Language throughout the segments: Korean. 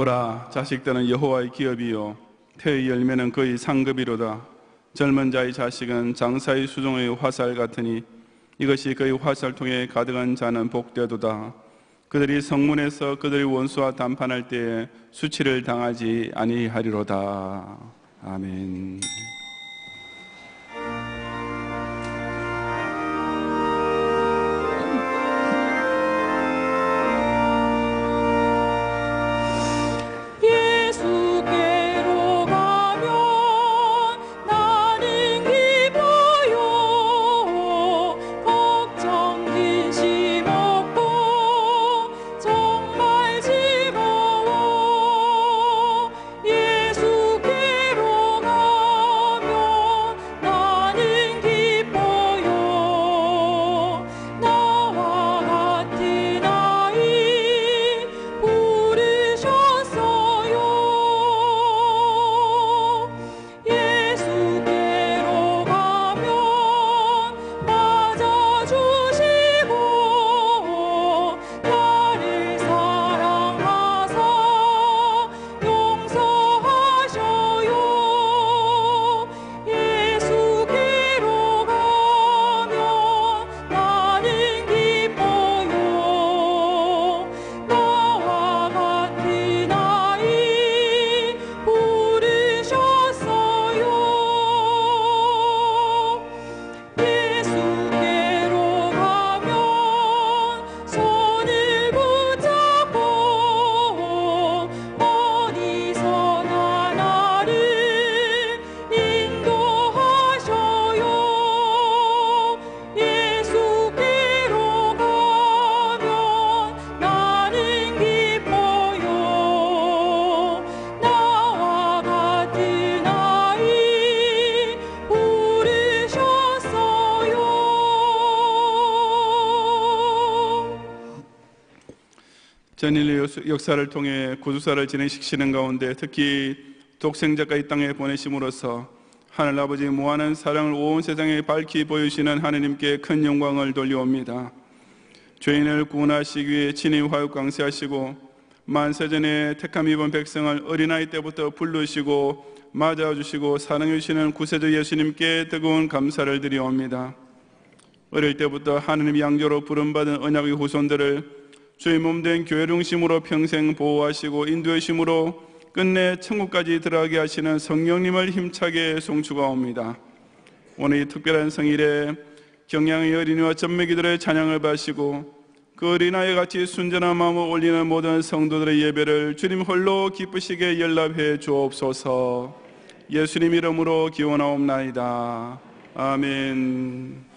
보라, 자식들은 여호와의 기업이요 태의 열매는 그의 상급이로다. 젊은 자의 자식은 장사의 수종의 화살 같으니 이것이 그의 화살통에 가득한 자는 복되도다. 그들이 성문에서 그들의 원수와 담판할 때에 수치를 당하지 아니하리로다. 아멘. 전인류 역사를 통해 구주사를 진행시키는 가운데 특히 독생자가 이 땅에 보내심으로써 하늘아버지 무한한 사랑을 온 세상에 밝히 보여주시는 하느님께 큰 영광을 돌려옵니다. 죄인을 구원하시기 위해 친히 화육 강세하시고 만세전에 택함 입은 백성을 어린아이 때부터 부르시고 맞아주시고 사랑해주시는 구세주 예수님께 뜨거운 감사를 드리옵니다. 어릴 때부터 하느님 양조로 부름받은 언약의 후손들을 주의 몸된 교회 중심으로 평생 보호하시고 인도하심으로 끝내 천국까지 들어가게 하시는 성령님을 힘차게 송축하옵니다. 오늘 이 특별한 성일에 경양의 어린이와 젖먹이들의 찬양을 받으시고 그 어린아이 같이 순전한 마음을 올리는 모든 성도들의 예배를 주님 홀로 기쁘시게 연락해 주옵소서. 예수님 이름으로 기원하옵나이다. 아멘.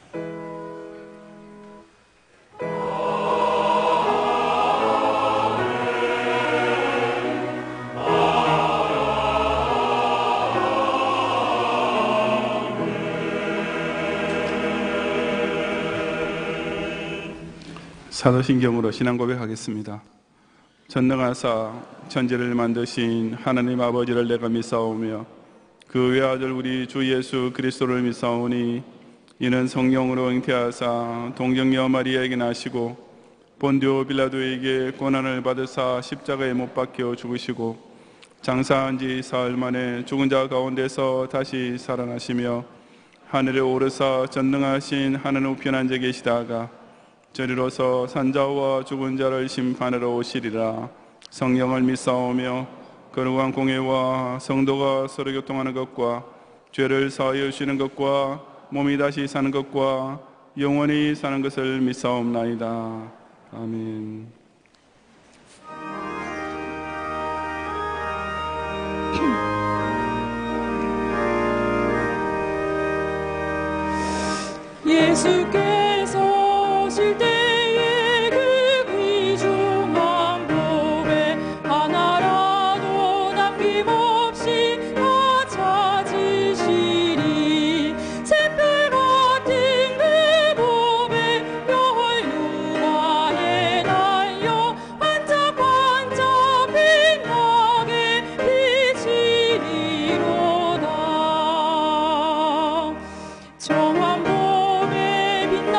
사도신경으로 신앙 고백하겠습니다. 전능하사 천지를 만드신 하나님 아버지를 내가 믿사오며 그 외아들 우리 주 예수 그리스도를 믿사오니 이는 성령으로 잉태하사 동정녀 마리아에게 나시고 본디오 빌라도에게 고난을 받으사 십자가에 못 박혀 죽으시고 장사한 지 사흘 만에 죽은 자 가운데서 다시 살아나시며 하늘에 오르사 전능하신 하늘 우편 앉아 계시다가 저리로서 산자와 죽은 자를 심판하러 오시리라. 성령을 믿사오며 거룩한 공예와 성도가 서로 교통하는 것과 죄를 사하여 주시는 것과 몸이 다시 사는 것과 영원히 사는 것을 믿사옵나이다. 아멘. 예수께서 오실 때에 그 귀중한 복에 하나라도 남김없이 다 찾으시리. 샛별 같은 그 복에 혈육아에 날려 반짝반짝 빛나게 비치리로다. 정한 봄에 빛나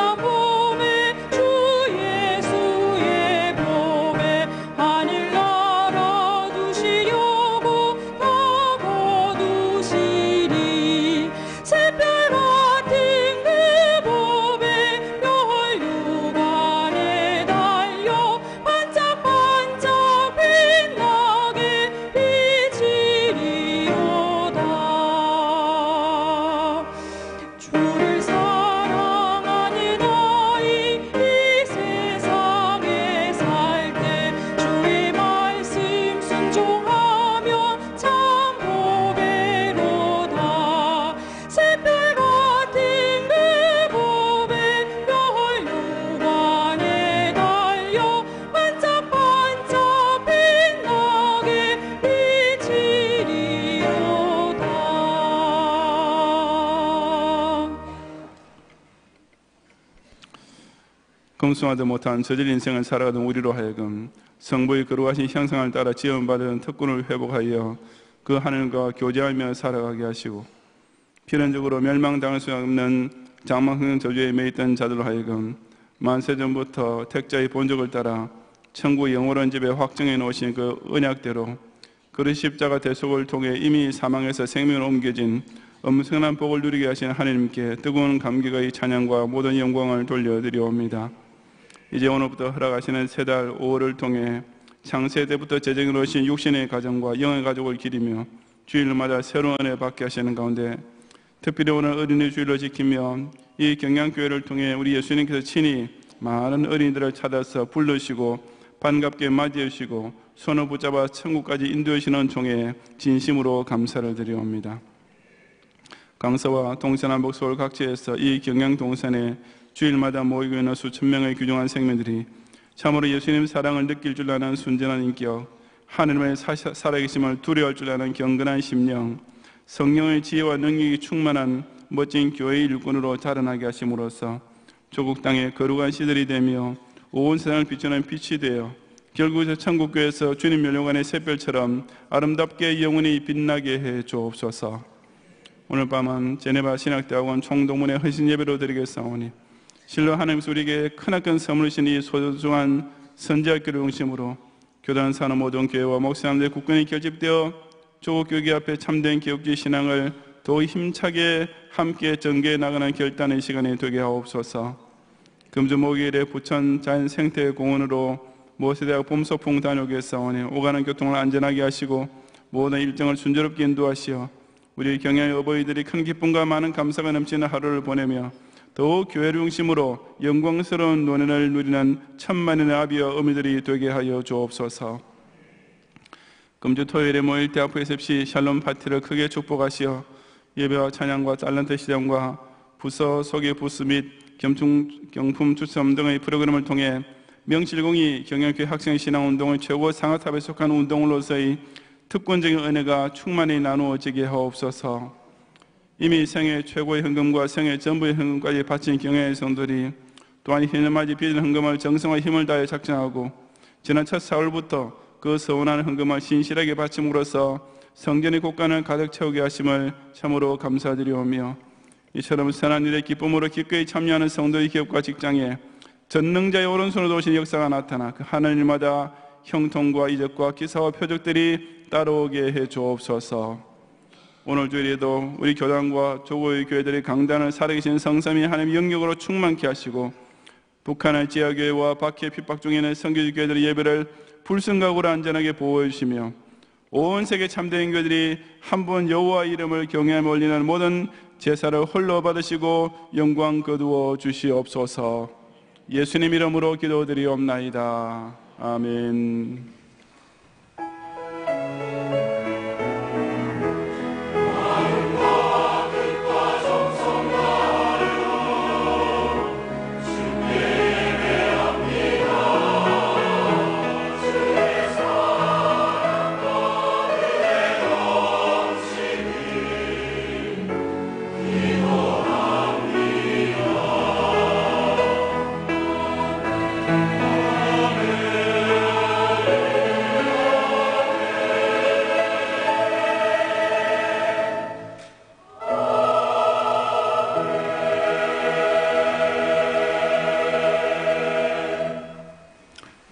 검소하지 못한 저질 인생을 살아가던 우리로 하여금 성부의 거룩하신 형상을 따라 지원받은 특권을 회복하여 그 하늘과 교제하며 살아가게 하시고, 필연적으로 멸망당할 수 없는 장막형 저주에 매있던 자들로 하여금 만세전부터 택자의 본적을 따라 천국 영원한 집에 확정해 놓으신 그 언약대로 그리 십자가 대속을 통해 이미 사망에서 생명으로 옮겨진 엄청난 복을 누리게 하신 하나님께 뜨거운 감격의 찬양과 모든 영광을 돌려드리옵니다. 이제 오늘부터 허락하시는 세 달 5월을 통해 창세 때부터 제정해 놓으신 육신의 가정과 영의 가족을 기리며 주일마다 새로운 은혜 받게 하시는 가운데, 특별히 오늘 어린이 주일로 지키며 이 경양교회를 통해 우리 예수님께서 친히 많은 어린이들을 찾아서 부르시고 반갑게 맞이해 주시고 손을 붙잡아 천국까지 인도해 주시는 종에 진심으로 감사를 드리옵니다. 강서와 동서남 북 서울 각지에서 이 경양동산에 주일마다 모이고 있는 수천 명의 귀중한 생명들이 참으로 예수님 사랑을 느낄 줄 아는 순전한 인격, 하나님의 살아계심을 두려워할 줄 아는 경건한 심령, 성령의 지혜와 능력이 충만한 멋진 교회의 일꾼으로 자라나게 하심으로써 조국 땅에 거룩한 시들이 되며 온 세상을 비추는 빛이 되어 결국 천국교회에서 주님 멸류관의 샛별처럼 아름답게 영원히 빛나게 해 주옵소서. 오늘 밤은 제네바 신학대학원 총동문회 헌신 예배로 드리겠사오니 실로 하나님께서 우리에게 크나큰 선물을 주신 이 소중한 선지학교를 중심으로 교단 산업 모든 교회와 목사님들의 국권이 결집되어 조국 교계 앞에 참된 개혁주의 신앙을 더 힘차게 함께 전개해 나가는 결단의 시간이 되게 하옵소서. 금주 목요일에 부천 자연생태공원으로 모세대학 봄소풍 다녀오겠사오니 오가는 교통을 안전하게 하시고 모든 일정을 순조롭게 인도하시어 우리 경양의 어버이들이 큰 기쁨과 많은 감사가 넘치는 하루를 보내며 더욱 교회를 중심으로 영광스러운 노년을 누리는 천만인의 아비와 어미들이 되게 하여 주옵소서. 금주 토요일에 모일 대학부에섭시 샬롬 파티를 크게 축복하시어 예배와 찬양과 탤런트 시장과 부서 소개 부스 및 경품 추첨 등의 프로그램을 통해 명실공히 경양교회 학생 신앙운동의 최고 상하탑에 속한 운동으로서의 특권적인 은혜가 충만히 나누어지게 하옵소서. 이미 생애 최고의 헌금과 생애 전부의 헌금까지 바친 경양의 성도들이 또한 희년맞이 빚은 헌금을 정성과 힘을 다해 작정하고 지난 첫 사흘부터 그 서운한 헌금을 신실하게 바침으로써 성전의 곳간을 가득 채우게 하심을 참으로 감사드리오며, 이처럼 선한 일에 기쁨으로 기꺼이 참여하는 성도의 기업과 직장에 전능자의 오른손으로 도우신 역사가 나타나 그 하늘마다 형통과 이적과 기사와 표적들이 따라오게 해 주옵소서. 오늘 주일에도 우리 교단과 조고의 교회들의 강단을 살아계신 성삼위 하나님 영역으로 충만케 하시고 북한의 지하교회와 박해 핍박 중에 있는 선교지 교회들의 예배를 불성각으로 안전하게 보호해 주시며 온 세계 참된 교회들이 한 번 여호와 이름을 경외하며 올리는 모든 제사를 홀로 받으시고 영광 거두어 주시옵소서. 예수님 이름으로 기도드리옵나이다. 아멘.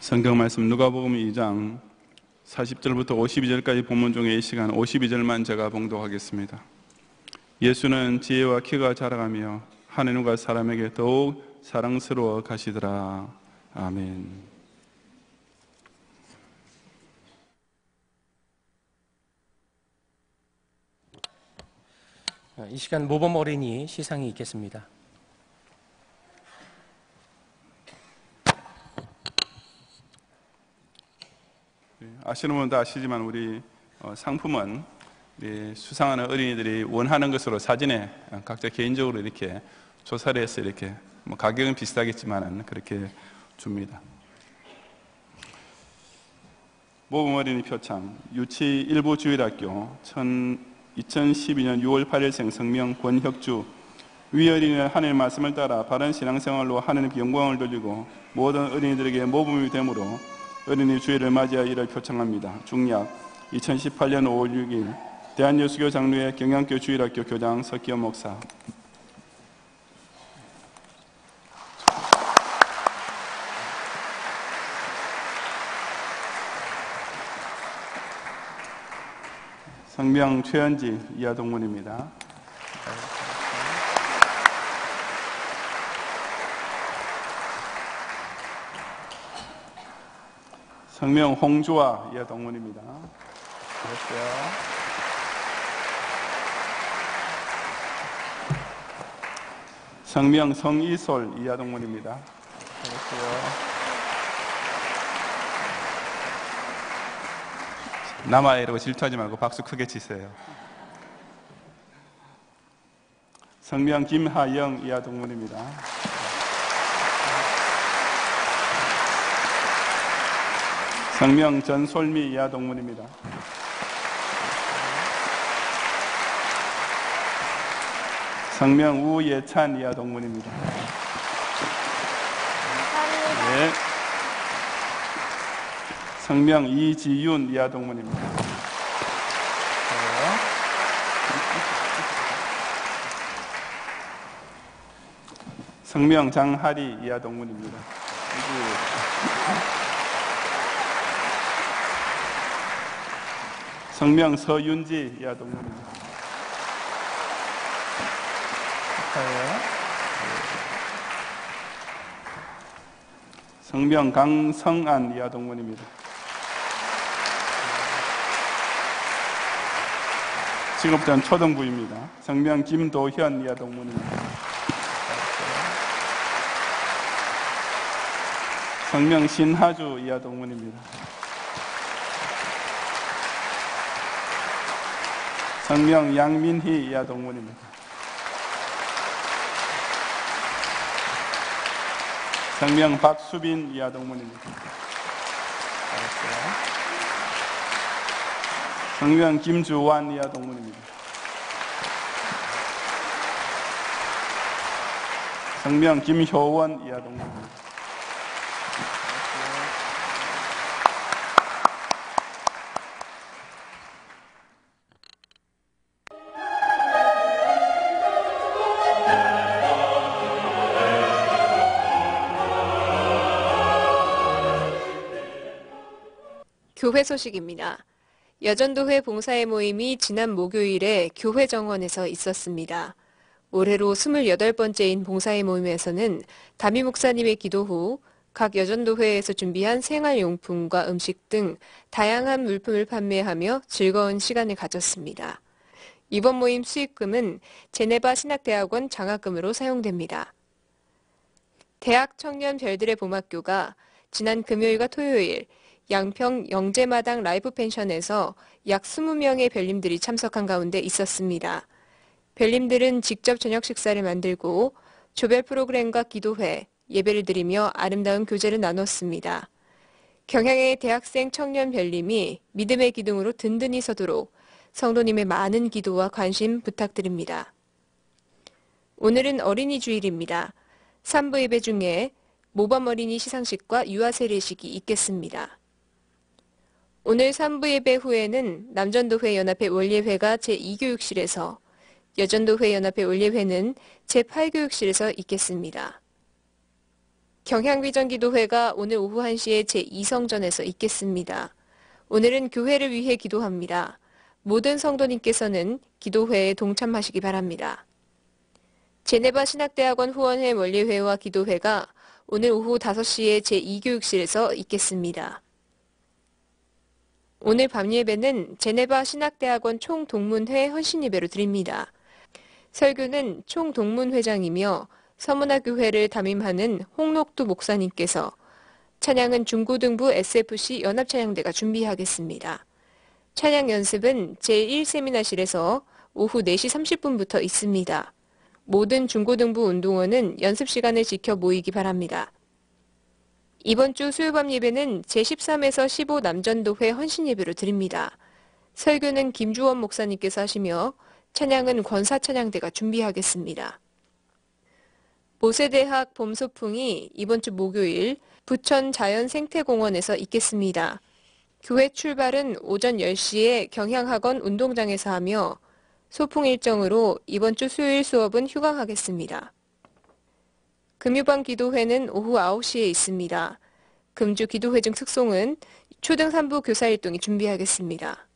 성경 말씀 누가복음 2장 40절부터 52절까지 본문 중에 이 시간 52절만 제가 봉독하겠습니다. 예수는 지혜와 키가 자라가며 하느님과 사람에게 더욱 사랑스러워 가시더라. 아멘. 이 시간 모범 어린이 시상이 있겠습니다. 아시는 분도 아시지만 우리 상품은 우리 수상하는 어린이들이 원하는 것으로 사진에 각자 개인적으로 이렇게 조사를 해서 이렇게 가격은 비슷하겠지만 그렇게 줍니다. 모범 어린이 표창 유치 일부 주일학교 2012년 6월 8일생 성명 권혁주 위 어린이는 하나님의 말씀을 따라 바른 신앙생활로 하나님께 영광을 돌리고 모든 어린이들에게 모범이 되므로 어린이 주일을 맞이하여 이를 표창합니다. 중약 2018년 5월 6일 대한여수교 장로회 경양교 주일학교 교장 석기현 목사. 성명 최현지 이하동문입니다. 성명 홍주아 이하동문입니다. 성명 성이솔 이하동문입니다. 남아야 이러고 질투하지 말고 박수 크게 치세요. 성명 김하영 이하동문입니다. 성명 전솔미 이하동문입니다. 성명 우예찬 이하동문입니다. 네. 성명 이지윤 이하동문입니다. 성명 장하리 이하동문입니다. 성명 서윤지 이하동문입니다. 성명 강성안 이하동문입니다. 직업자는 초등부입니다. 성명 김도현 이하동문입니다. 성명 신하주 이하동문입니다. 성명 양민희 이하동문입니다. 성명 박수빈 이하동문입니다. 성명 김주환 이하동문입니다. 성명 김효원 이하동문입니다. 교회 소식입니다. 여전도회 봉사의 모임이 지난 목요일에 교회 정원에서 있었습니다. 올해로 28번째인 봉사의 모임에서는 담임 목사님의 기도 후 각 여전도회에서 준비한 생활용품과 음식 등 다양한 물품을 판매하며 즐거운 시간을 가졌습니다. 이번 모임 수익금은 제네바 신학대학원 장학금으로 사용됩니다. 대학 청년 별들의 봄학교가 지난 금요일과 토요일 양평 영재마당 라이프 펜션에서 약 20명의 별님들이 참석한 가운데 있었습니다. 별님들은 직접 저녁 식사를 만들고 조별 프로그램과 기도회, 예배를 드리며 아름다운 교제를 나눴습니다. 경향의 대학생 청년 별님이 믿음의 기둥으로 든든히 서도록 성도님의 많은 기도와 관심 부탁드립니다. 오늘은 어린이 주일입니다. 3부 예배 중에 모범 어린이 시상식과 유아 세례식이 있겠습니다. 오늘 3부 예배 후에는 남전도회 연합회 원례회가 제2교육실에서, 여전도회 연합회 원례회는 제8교육실에서 있겠습니다. 경향비전기도회가 오늘 오후 1시에 제2성전에서 있겠습니다. 오늘은 교회를 위해 기도합니다. 모든 성도님께서는 기도회에 동참하시기 바랍니다. 제네바 신학대학원 후원회 원례회와 기도회가 오늘 오후 5시에 제2교육실에서 있겠습니다. 오늘 밤 예배는 제네바 신학대학원 총동문회 헌신예배로 드립니다. 설교는 총동문회장이며 서문화교회를 담임하는 홍록두 목사님께서, 찬양은 중고등부 SFC 연합찬양대가 준비하겠습니다. 찬양 연습은 제1세미나실에서 오후 4시 30분부터 있습니다. 모든 중고등부 운동원은 연습 시간을 지켜 모이기 바랍니다. 이번 주 수요밤 예배는 제13에서 15 남전도회 헌신예배로 드립니다. 설교는 김주원 목사님께서 하시며 찬양은 권사찬양대가 준비하겠습니다. 보세대학 봄소풍이 이번 주 목요일 부천 자연생태공원에서 있겠습니다. 교회 출발은 오전 10시에 경향학원 운동장에서 하며 소풍 일정으로 이번 주 수요일 수업은 휴강하겠습니다. 금유반 기도회는 오후 9시에 있습니다. 금주 기도회 중 특송은 초등 3부 교사일동이 준비하겠습니다.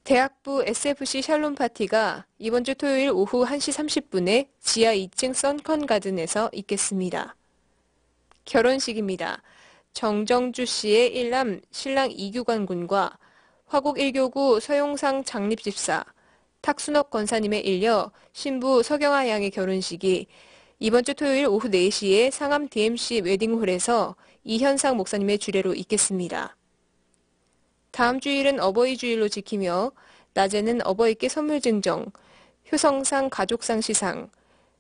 대학부 SFC 샬롬 파티가 이번 주 토요일 오후 1시 30분에 지하 2층 선컨가든에서 있겠습니다. 결혼식입니다. 정정주 씨의 일남 신랑 이규관 군과 화곡 1교구 서용상 장립집사 탁순옥 권사님에 일려 신부 서경아 양의 결혼식이 이번 주 토요일 오후 4시에 상암 DMC 웨딩홀에서 이현상 목사님의 주례로 있겠습니다. 다음 주일은 어버이 주일로 지키며 낮에는 어버이께 선물 증정, 효성상 가족상 시상,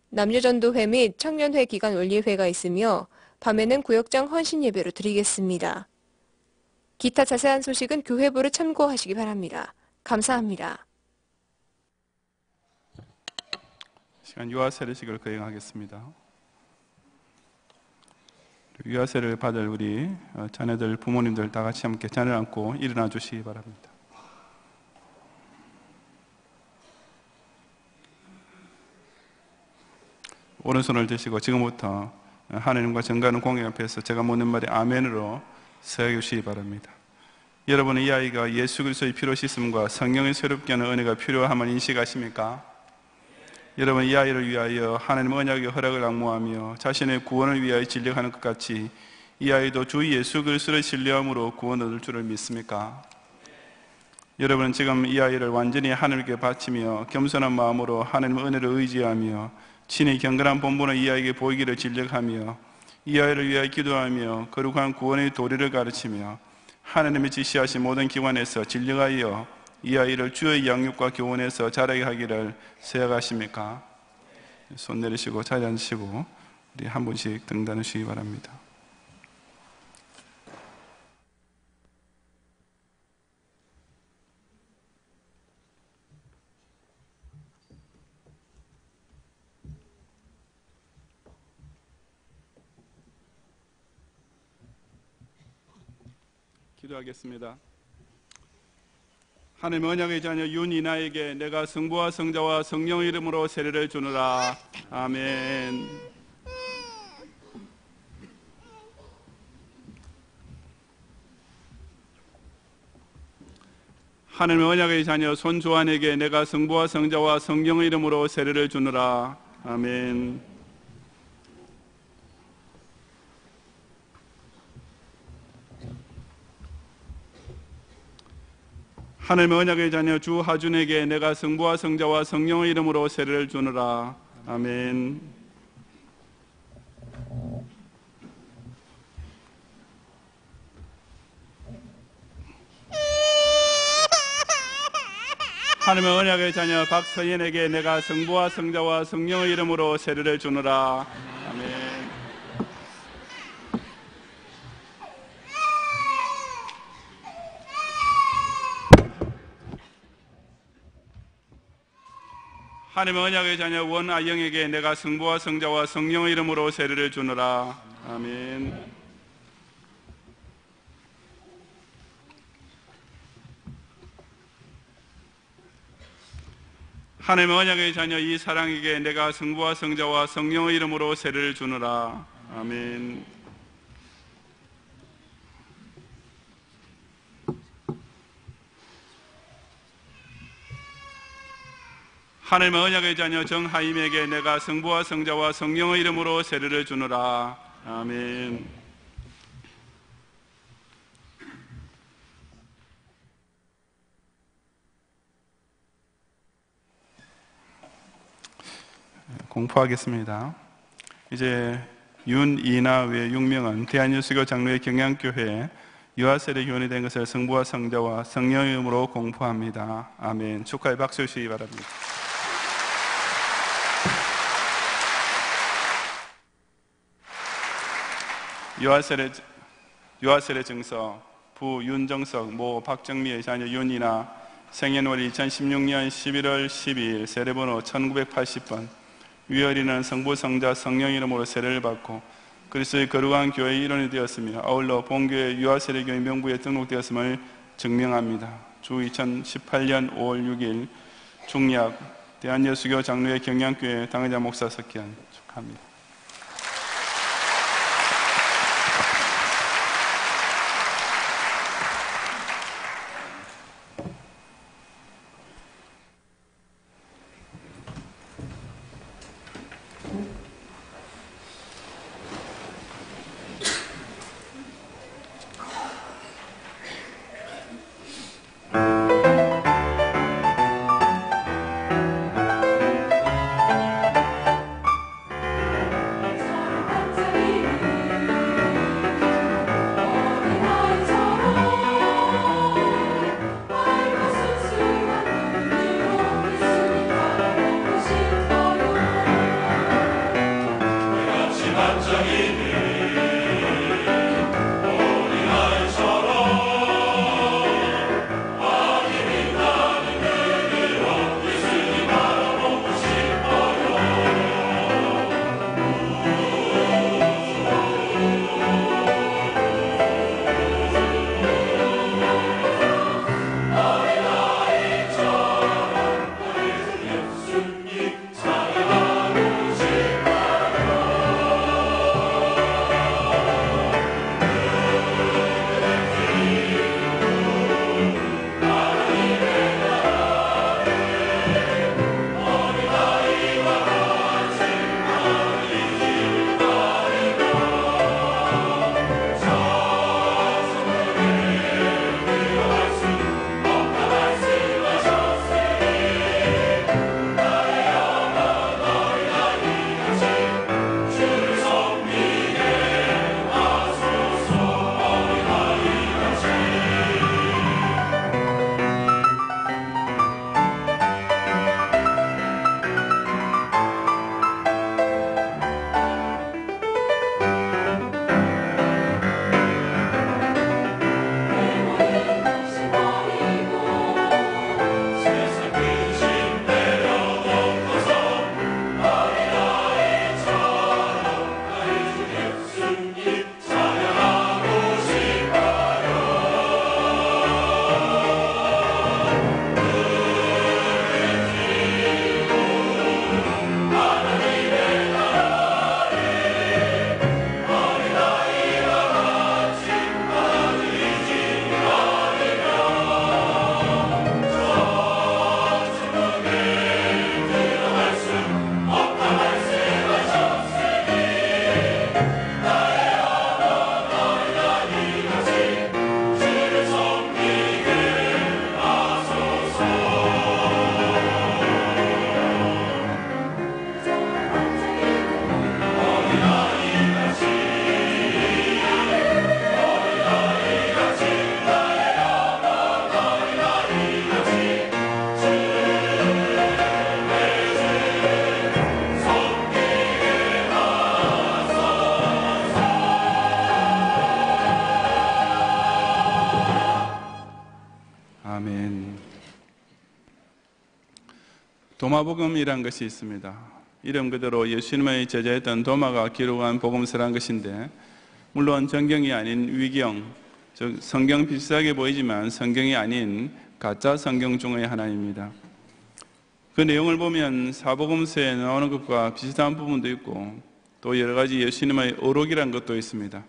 남녀전도회 및 청년회 기간 원리회가 있으며 밤에는 구역장 헌신 예배로 드리겠습니다. 기타 자세한 소식은 교회부를 참고하시기 바랍니다. 감사합니다. 시간 유아 세례식을 거행하겠습니다. 유아 세례를 받을 우리 자녀들 부모님들 다 같이 함께 잔을 안고 일어나 주시기 바랍니다. 오른손을 드시고 지금부터 하나님과 정가하는 공의 앞에서 제가 묻는 말이 아멘으로 서해 주시기 바랍니다. 여러분은 이 아이가 예수 그리스도의 피로 씻음과 성령의 새롭게 하는 은혜가 필요함을 인식하십니까? 여러분 이 아이를 위하여 하나님의 언약의 허락을 앙모하며 자신의 구원을 위하여 진력하는 것 같이 이 아이도 주 예수 그리스도를 신뢰함으로 구원 얻을 줄을 믿습니까? 여러분은 지금 이 아이를 완전히 하나님께 바치며 겸손한 마음으로 하나님의 은혜를 의지하며 친히 경건한 본분을 이 아이에게 보이기를 진력하며 이 아이를 위하여 기도하며 거룩한 구원의 도리를 가르치며 하나님이 지시하신 모든 기관에서 진력하여 이 아이를 주의 양육과 교훈에서 자라게 하기를 세약하십니까? 손 내리시고 자리 앉으시고 우리 한 분씩 등 다누시기 바랍니다. 기도하겠습니다. 하나님의 언약의 자녀 윤이나에게 내가 성부와 성자와 성령의 이름으로 세례를 주노라. 아멘. 하나님의 언약의 자녀 손조한에게 내가 성부와 성자와 성령의 이름으로 세례를 주노라. 아멘. 하나님의 언약의 자녀 주하준에게 내가 성부와 성자와 성령의 이름으로 세례를 주노라. 아멘. 하나님의 언약의 자녀 박서연에게 내가 성부와 성자와 성령의 이름으로 세례를 주노라. 아멘. 하나님의 언약의 자녀 원아영에게 내가 성부와 성자와 성령의 이름으로 세례를 주노라. 아멘. 하나님의 언약의 자녀 이사랑에게 내가 성부와 성자와 성령의 이름으로 세례를 주노라. 아멘. 하나님의 언약의 자녀 정하임에게 내가 성부와 성자와 성령의 이름으로 세례를 주노라. 아멘. 공포하겠습니다. 이제 윤이나 외 6명은 대한예수교 장로의 경양교회 유아세례 교원이 된 것을 성부와 성자와 성령의 이름으로 공포합니다. 아멘. 축하의 박수 주시기 바랍니다. 유아세례 증서 부 윤정석 모 박정미의 자녀 윤이나 생년월일 2016년 11월 12일 세례번호 1980번 위어리는 성부, 성자, 성령 이름으로 세례를 받고 그리스도의 거룩한 교회의 일원이 되었으며 아울러 본교회 유아세례교회 명부에 등록되었음을 증명합니다. 주 2018년 5월 6일 중약 대한예수교 장로회 경양교회 당회자 목사 석기한 축하합니다. 도마복음이란 것이 있습니다. 이름 그대로 예수님의 제자였던 도마가 기록한 복음서란 것인데, 물론 정경이 아닌 위경, 즉 성경 비슷하게 보이지만 성경이 아닌 가짜 성경 중의 하나입니다. 그 내용을 보면 사복음서에 나오는 것과 비슷한 부분도 있고 또 여러 가지 예수님의 어록이란 것도 있습니다.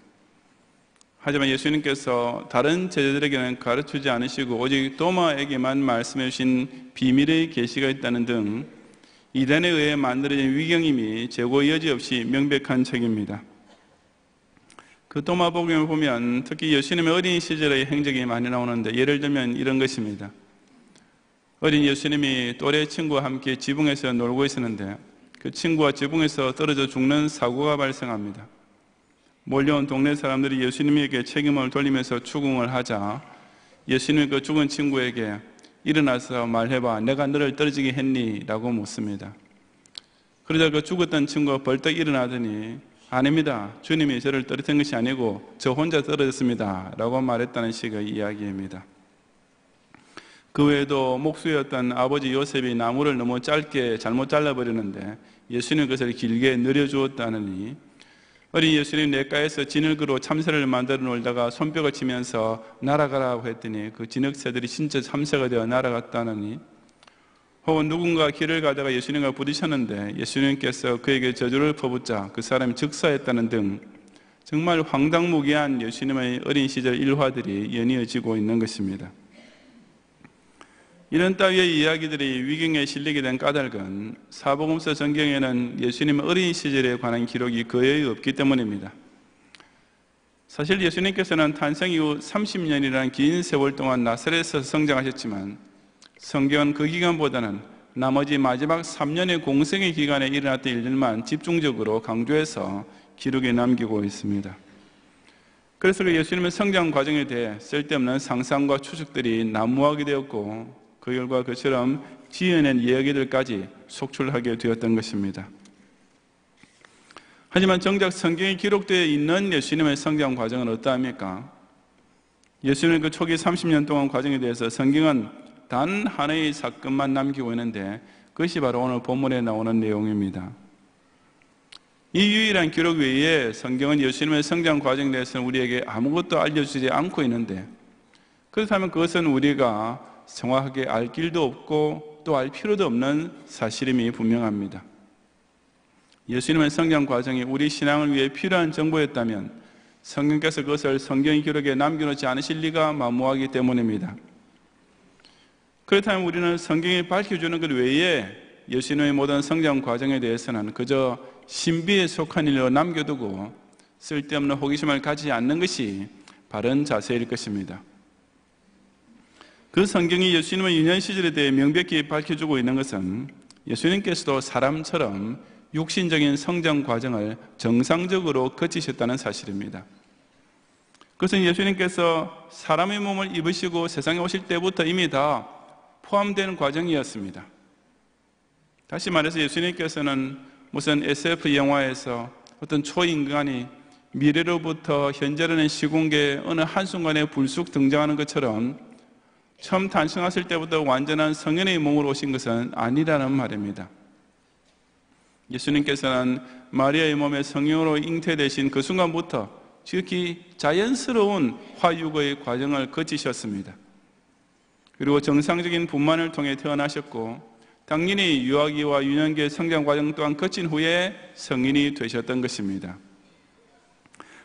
하지만 예수님께서 다른 제자들에게는 가르치지 않으시고 오직 도마에게만 말씀해 주신 비밀의 계시가 있다는 등 이단에 의해 만들어진 위경임이 재고 여지 없이 명백한 책입니다. 그 도마복음을 보면 특히 예수님의 어린 시절의 행적이 많이 나오는데, 예를 들면 이런 것입니다. 어린 예수님이 또래 친구와 함께 지붕에서 놀고 있었는데 그 친구와 지붕에서 떨어져 죽는 사고가 발생합니다. 몰려온 동네 사람들이 예수님에게 책임을 돌리면서 추궁을 하자 예수님이 그 죽은 친구에게 일어나서 말해봐, 내가 너를 떨어지게 했니? 라고 묻습니다. 그러자 그 죽었던 친구가 벌떡 일어나더니 아닙니다, 주님이 저를 떨어뜨린 것이 아니고 저 혼자 떨어졌습니다 라고 말했다는 식의 이야기입니다. 그 외에도 목수였던 아버지 요셉이 나무를 너무 짧게 잘못 잘라버리는데 예수님은 그것을 길게 늘려주었다느니, 어린 예수님 냇가에서 진흙으로 참새를 만들어 놀다가 손뼉을 치면서 날아가라고 했더니 그 진흙새들이 진짜 참새가 되어 날아갔다느니, 혹은 누군가 길을 가다가 예수님과 부딪혔는데 예수님께서 그에게 저주를 퍼붓자 그 사람이 즉사했다는 등 정말 황당무계한 예수님의 어린 시절 일화들이 연이어지고 있는 것입니다. 이런 따위의 이야기들이 위경에 실리게 된 까닭은 사복음서 전경에는 예수님의 어린 시절에 관한 기록이 거의 없기 때문입니다. 사실 예수님께서는 탄생 이후 30년이라는 긴 세월 동안 나사렛에서 성장하셨지만 성경은 그 기간보다는 나머지 마지막 3년의 공생의 기간에 일어났던 일들만 집중적으로 강조해서 기록에 남기고 있습니다. 그래서 그 예수님의 성장 과정에 대해 쓸데없는 상상과 추측들이 난무하게 되었고, 그 결과 그처럼 지어낸 이야기들까지 속출하게 되었던 것입니다. 하지만 정작 성경에 기록되어 있는 예수님의 성장 과정은 어떠합니까? 예수님의 그 초기 30년 동안 과정에 대해서 성경은 단 하나의 사건만 남기고 있는데 그것이 바로 오늘 본문에 나오는 내용입니다. 이 유일한 기록 외에 성경은 예수님의 성장 과정에 대해서는 우리에게 아무것도 알려주지 않고 있는데, 그렇다면 그것은 우리가 정확하게 알 길도 없고 또 알 필요도 없는 사실임이 분명합니다. 예수님의 성장 과정이 우리 신앙을 위해 필요한 정보였다면 성경께서 그것을 성경 기록에 남겨놓지 않으실 리가 만무하기 때문입니다. 그렇다면 우리는 성경이 밝혀주는 것 외에 예수님의 모든 성장 과정에 대해서는 그저 신비에 속한 일로 남겨두고 쓸데없는 호기심을 가지지 않는 것이 바른 자세일 것입니다. 그 성경이 예수님의 유년 시절에 대해 명백히 밝혀주고 있는 것은 예수님께서도 사람처럼 육신적인 성장 과정을 정상적으로 거치셨다는 사실입니다. 그것은 예수님께서 사람의 몸을 입으시고 세상에 오실 때부터 이미 다 포함된 과정이었습니다. 다시 말해서 예수님께서는 무슨 SF 영화에서 어떤 초인간이 미래로부터 현재라는 시공계의 어느 한순간에 불쑥 등장하는 것처럼 처음 탄생하실 때부터 완전한 성인의 몸으로 오신 것은 아니라는 말입니다. 예수님께서는 마리아의 몸에 성령으로 잉태되신 그 순간부터 지극히 자연스러운 화육의 과정을 거치셨습니다. 그리고 정상적인 분만을 통해 태어나셨고, 당연히 유아기와 유년기의 성장 과정 또한 거친 후에 성인이 되셨던 것입니다.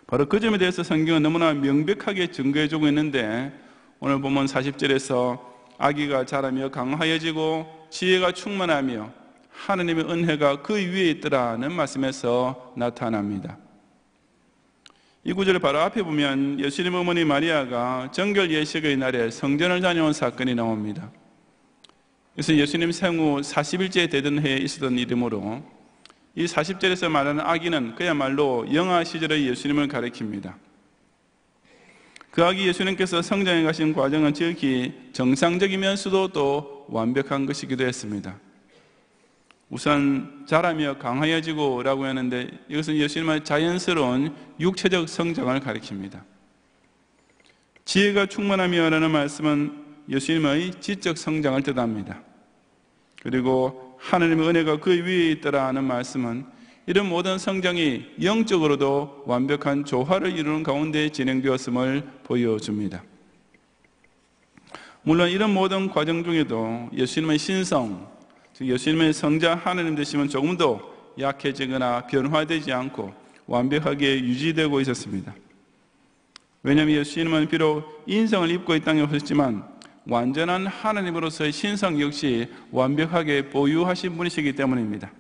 바로 그 점에 대해서 성경은 너무나 명백하게 증거해주고 있는데, 오늘 보면 40절에서 아기가 자라며 강하여지고 지혜가 충만하며 하느님의 은혜가 그 위에 있더라는 말씀에서 나타납니다. 이 구절을 바로 앞에 보면 예수님 어머니 마리아가 정결 예식의 날에 성전을 다녀온 사건이 나옵니다. 그래서 예수님 생후 40일째 되던 해에 있었던 일이므로 이 40절에서 말하는 아기는 그야말로 영아 시절의 예수님을 가리킵니다. 그 아기 예수님께서 성장해 가신 과정은 지극히 정상적이면서도 또 완벽한 것이기도 했습니다. 우선 자라며 강하여지고 라고 하는데 이것은 예수님의 자연스러운 육체적 성장을 가리킵니다. 지혜가 충만하며 라는 말씀은 예수님의 지적 성장을 뜻합니다. 그리고 하나님의 은혜가 그 위에 있더라는 말씀은 이런 모든 성장이 영적으로도 완벽한 조화를 이루는 가운데 진행되었음을 보여줍니다. 물론 이런 모든 과정 중에도 예수님의 신성, 즉 예수님의 성자 하나님 되심은 조금 더 약해지거나 변화되지 않고 완벽하게 유지되고 있었습니다. 왜냐하면 예수님은 비록 인성을 입고 이 땅에 오셨지만 완전한 하나님으로서의 신성 역시 완벽하게 보유하신 분이시기 때문입니다.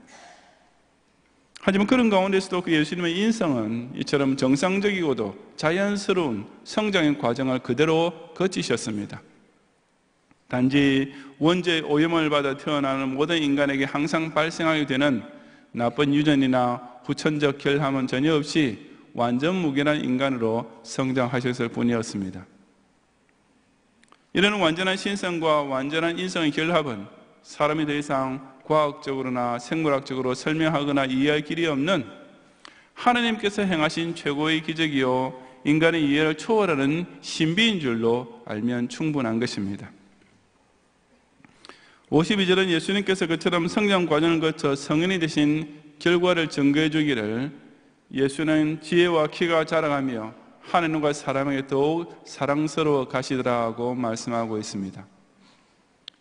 하지만 그런 가운데서도 그 예수님의 인성은 이처럼 정상적이고도 자연스러운 성장의 과정을 그대로 거치셨습니다. 단지 원죄의 오염을 받아 태어나는 모든 인간에게 항상 발생하게 되는 나쁜 유전이나 후천적 결함은 전혀 없이 완전 무결한 인간으로 성장하셨을 뿐이었습니다. 이런 완전한 신성과 완전한 인성의 결합은 사람이 더 이상 과학적으로나 생물학적으로 설명하거나 이해할 길이 없는 하나님께서 행하신 최고의 기적이요 인간의 이해를 초월하는 신비인 줄로 알면 충분한 것입니다. 52절은 예수님께서 그처럼 성장 과정을 거쳐 성인이 되신 결과를 증거해 주기를 예수는 지혜와 키가 자라가며 하느님과 사람에게 더욱 사랑스러워 가시더라고 말씀하고 있습니다.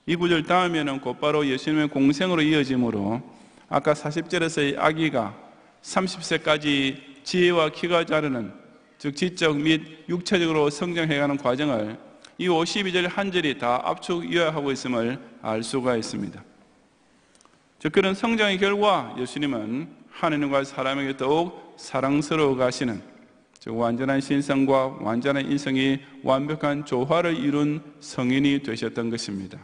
이 구절 다음에는 곧바로 예수님의 공생으로 이어지므로 아까 40절에서의 아기가 30세까지 지혜와 키가 자르는, 즉 지적 및 육체적으로 성장해가는 과정을 이 52절 한 절이 다 압축 요약하고 있음을 알 수가 있습니다. 즉 그런 성장의 결과 예수님은 하느님과 사람에게 더욱 사랑스러워 가시는, 즉 완전한 신성과 완전한 인성이 완벽한 조화를 이룬 성인이 되셨던 것입니다.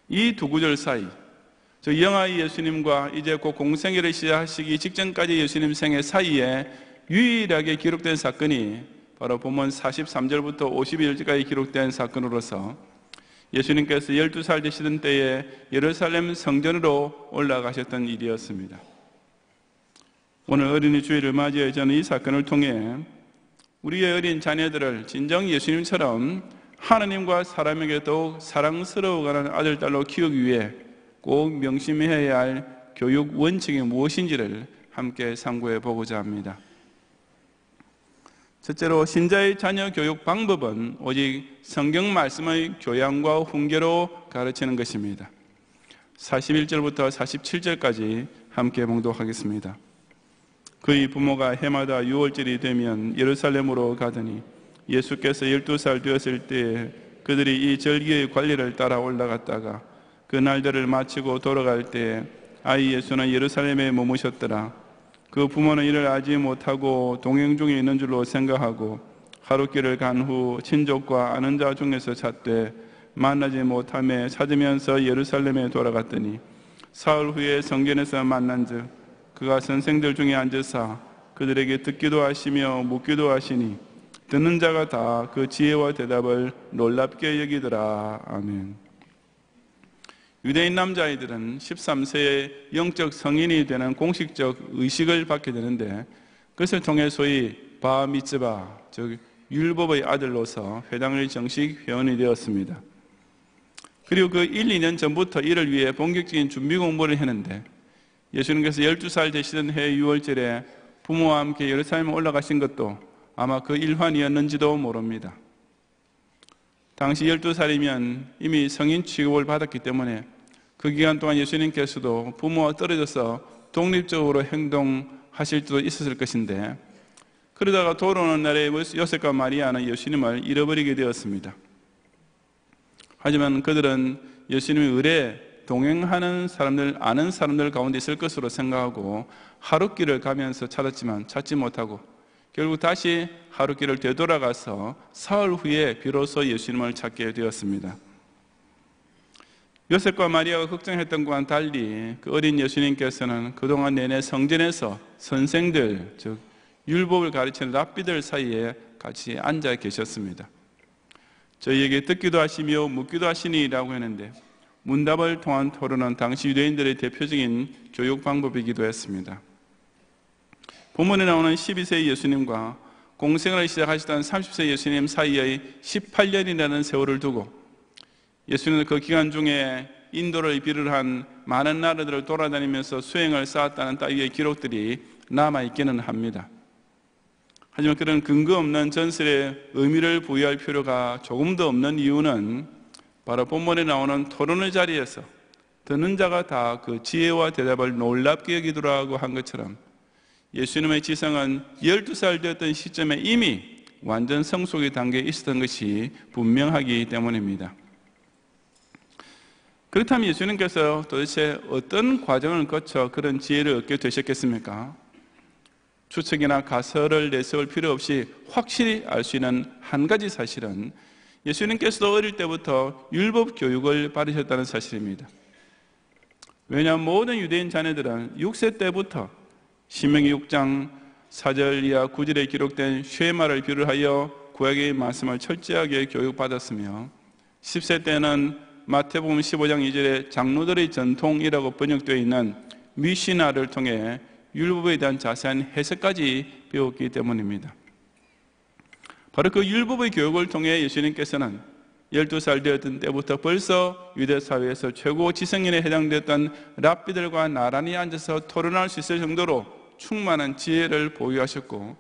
이 두 구절 사이, 즉 영아의 예수님과 이제 곧 공생애를 시작하시기 직전까지 예수님 생애 사이에 유일하게 기록된 사건이 바로 본문 43절부터 52절까지 기록된 사건으로서 예수님께서 12살 되시던 때에 예루살렘 성전으로 올라가셨던 일이었습니다. 오늘 어린이 주일을 맞이해 저는 이 사건을 통해 우리의 어린 자녀들을 진정 예수님처럼 하나님과 사람에게 더욱 사랑스러워가는 아들, 딸로 키우기 위해 꼭 명심해야 할 교육 원칙이 무엇인지를 함께 상고해 보고자 합니다. 첫째로 신자의 자녀 교육 방법은 오직 성경 말씀의 교양과 훈계로 가르치는 것입니다. 41절부터 47절까지 함께 봉독하겠습니다. 그의 부모가 해마다 6월절이 되면 예루살렘으로 가더니 예수께서 12살 되었을 때에 그들이 이 절기의 관리를 따라 올라갔다가 그 날들을 마치고 돌아갈 때에 아이 예수는 예루살렘에 머무셨더라. 그 부모는 이를 알지 못하고 동행 중에 있는 줄로 생각하고 하룻길을 간 후 친족과 아는 자 중에서 찾되 만나지 못하며 찾으면서 예루살렘에 돌아갔더니 사흘 후에 성전에서 만난즉 그가 선생들 중에 앉으사 그들에게 듣기도 하시며 묻기도 하시니 듣는 자가 다 그 지혜와 대답을 놀랍게 여기더라. 아멘. 유대인 남자아이들은 13세에 영적 성인이 되는 공식적 의식을 받게 되는데 그것을 통해 소위 바 미츠바, 즉 율법의 아들로서 회당의 정식 회원이 되었습니다. 그리고 그 1, 2년 전부터 이를 위해 본격적인 준비 공부를 했는데 예수님께서 12살 되시던 해 6월절에 부모와 함께 예루살렘에 올라가신 것도 아마 그 일환이었는지도 모릅니다. 당시 12살이면 이미 성인 취급을 받았기 때문에 그 기간 동안 예수님께서도 부모와 떨어져서 독립적으로 행동하실 수도 있었을 것인데 그러다가 돌아오는 날에 요셉과 마리아는 예수님을 잃어버리게 되었습니다. 하지만 그들은 예수님의 을에 동행하는 사람들, 아는 사람들 가운데 있을 것으로 생각하고 하룻길을 가면서 찾았지만 찾지 못하고 결국 다시 하룻길을 되돌아가서 사흘 후에 비로소 예수님을 찾게 되었습니다. 요셉과 마리아가 걱정했던 것과는 달리 그 어린 예수님께서는 그동안 내내 성전에서 선생들, 즉 율법을 가르치는 랍비들 사이에 같이 앉아 계셨습니다. 저희에게 듣기도 하시며 묻기도 하시니라고 했는데 문답을 통한 토론은 당시 유대인들의 대표적인 교육 방법이기도 했습니다. 본문에 나오는 12세 예수님과 공생을 시작하시던 30세 예수님 사이의 18년이라는 세월을 두고 예수님은 그 기간 중에 인도를 비롯한 많은 나라들을 돌아다니면서 수행을 쌓았다는 따위의 기록들이 남아있기는 합니다. 하지만 그런 근거 없는 전설에 의미를 부여할 필요가 조금도 없는 이유는 바로 본문에 나오는 토론의 자리에서 듣는 자가 다 그 지혜와 대답을 놀랍게 여기더라고 한 것처럼 예수님의 지성은 12살 되었던 시점에 이미 완전 성숙의 단계에 있었던 것이 분명하기 때문입니다. 그렇다면 예수님께서 도대체 어떤 과정을 거쳐 그런 지혜를 얻게 되셨겠습니까? 추측이나 가설을 내세울 필요 없이 확실히 알 수 있는 한 가지 사실은 예수님께서도 어릴 때부터 율법 교육을 받으셨다는 사실입니다. 왜냐하면 모든 유대인 자녀들은 6세 때부터 신명기 6장 4절 이하 9절에 기록된 쉐마를 비롯하여 구약의 말씀을 철저하게 교육받았으며 10세 때는 마태복음 15장 2절에 장로들의 전통이라고 번역되어 있는 미시나를 통해 율법에 대한 자세한 해석까지 배웠기 때문입니다. 바로 그 율법의 교육을 통해 예수님께서는 12살 되었던 때부터 벌써 유대 사회에서 최고 지성인에 해당되었던 랍비들과 나란히 앉아서 토론할 수 있을 정도로 충만한 지혜를 보유하셨고,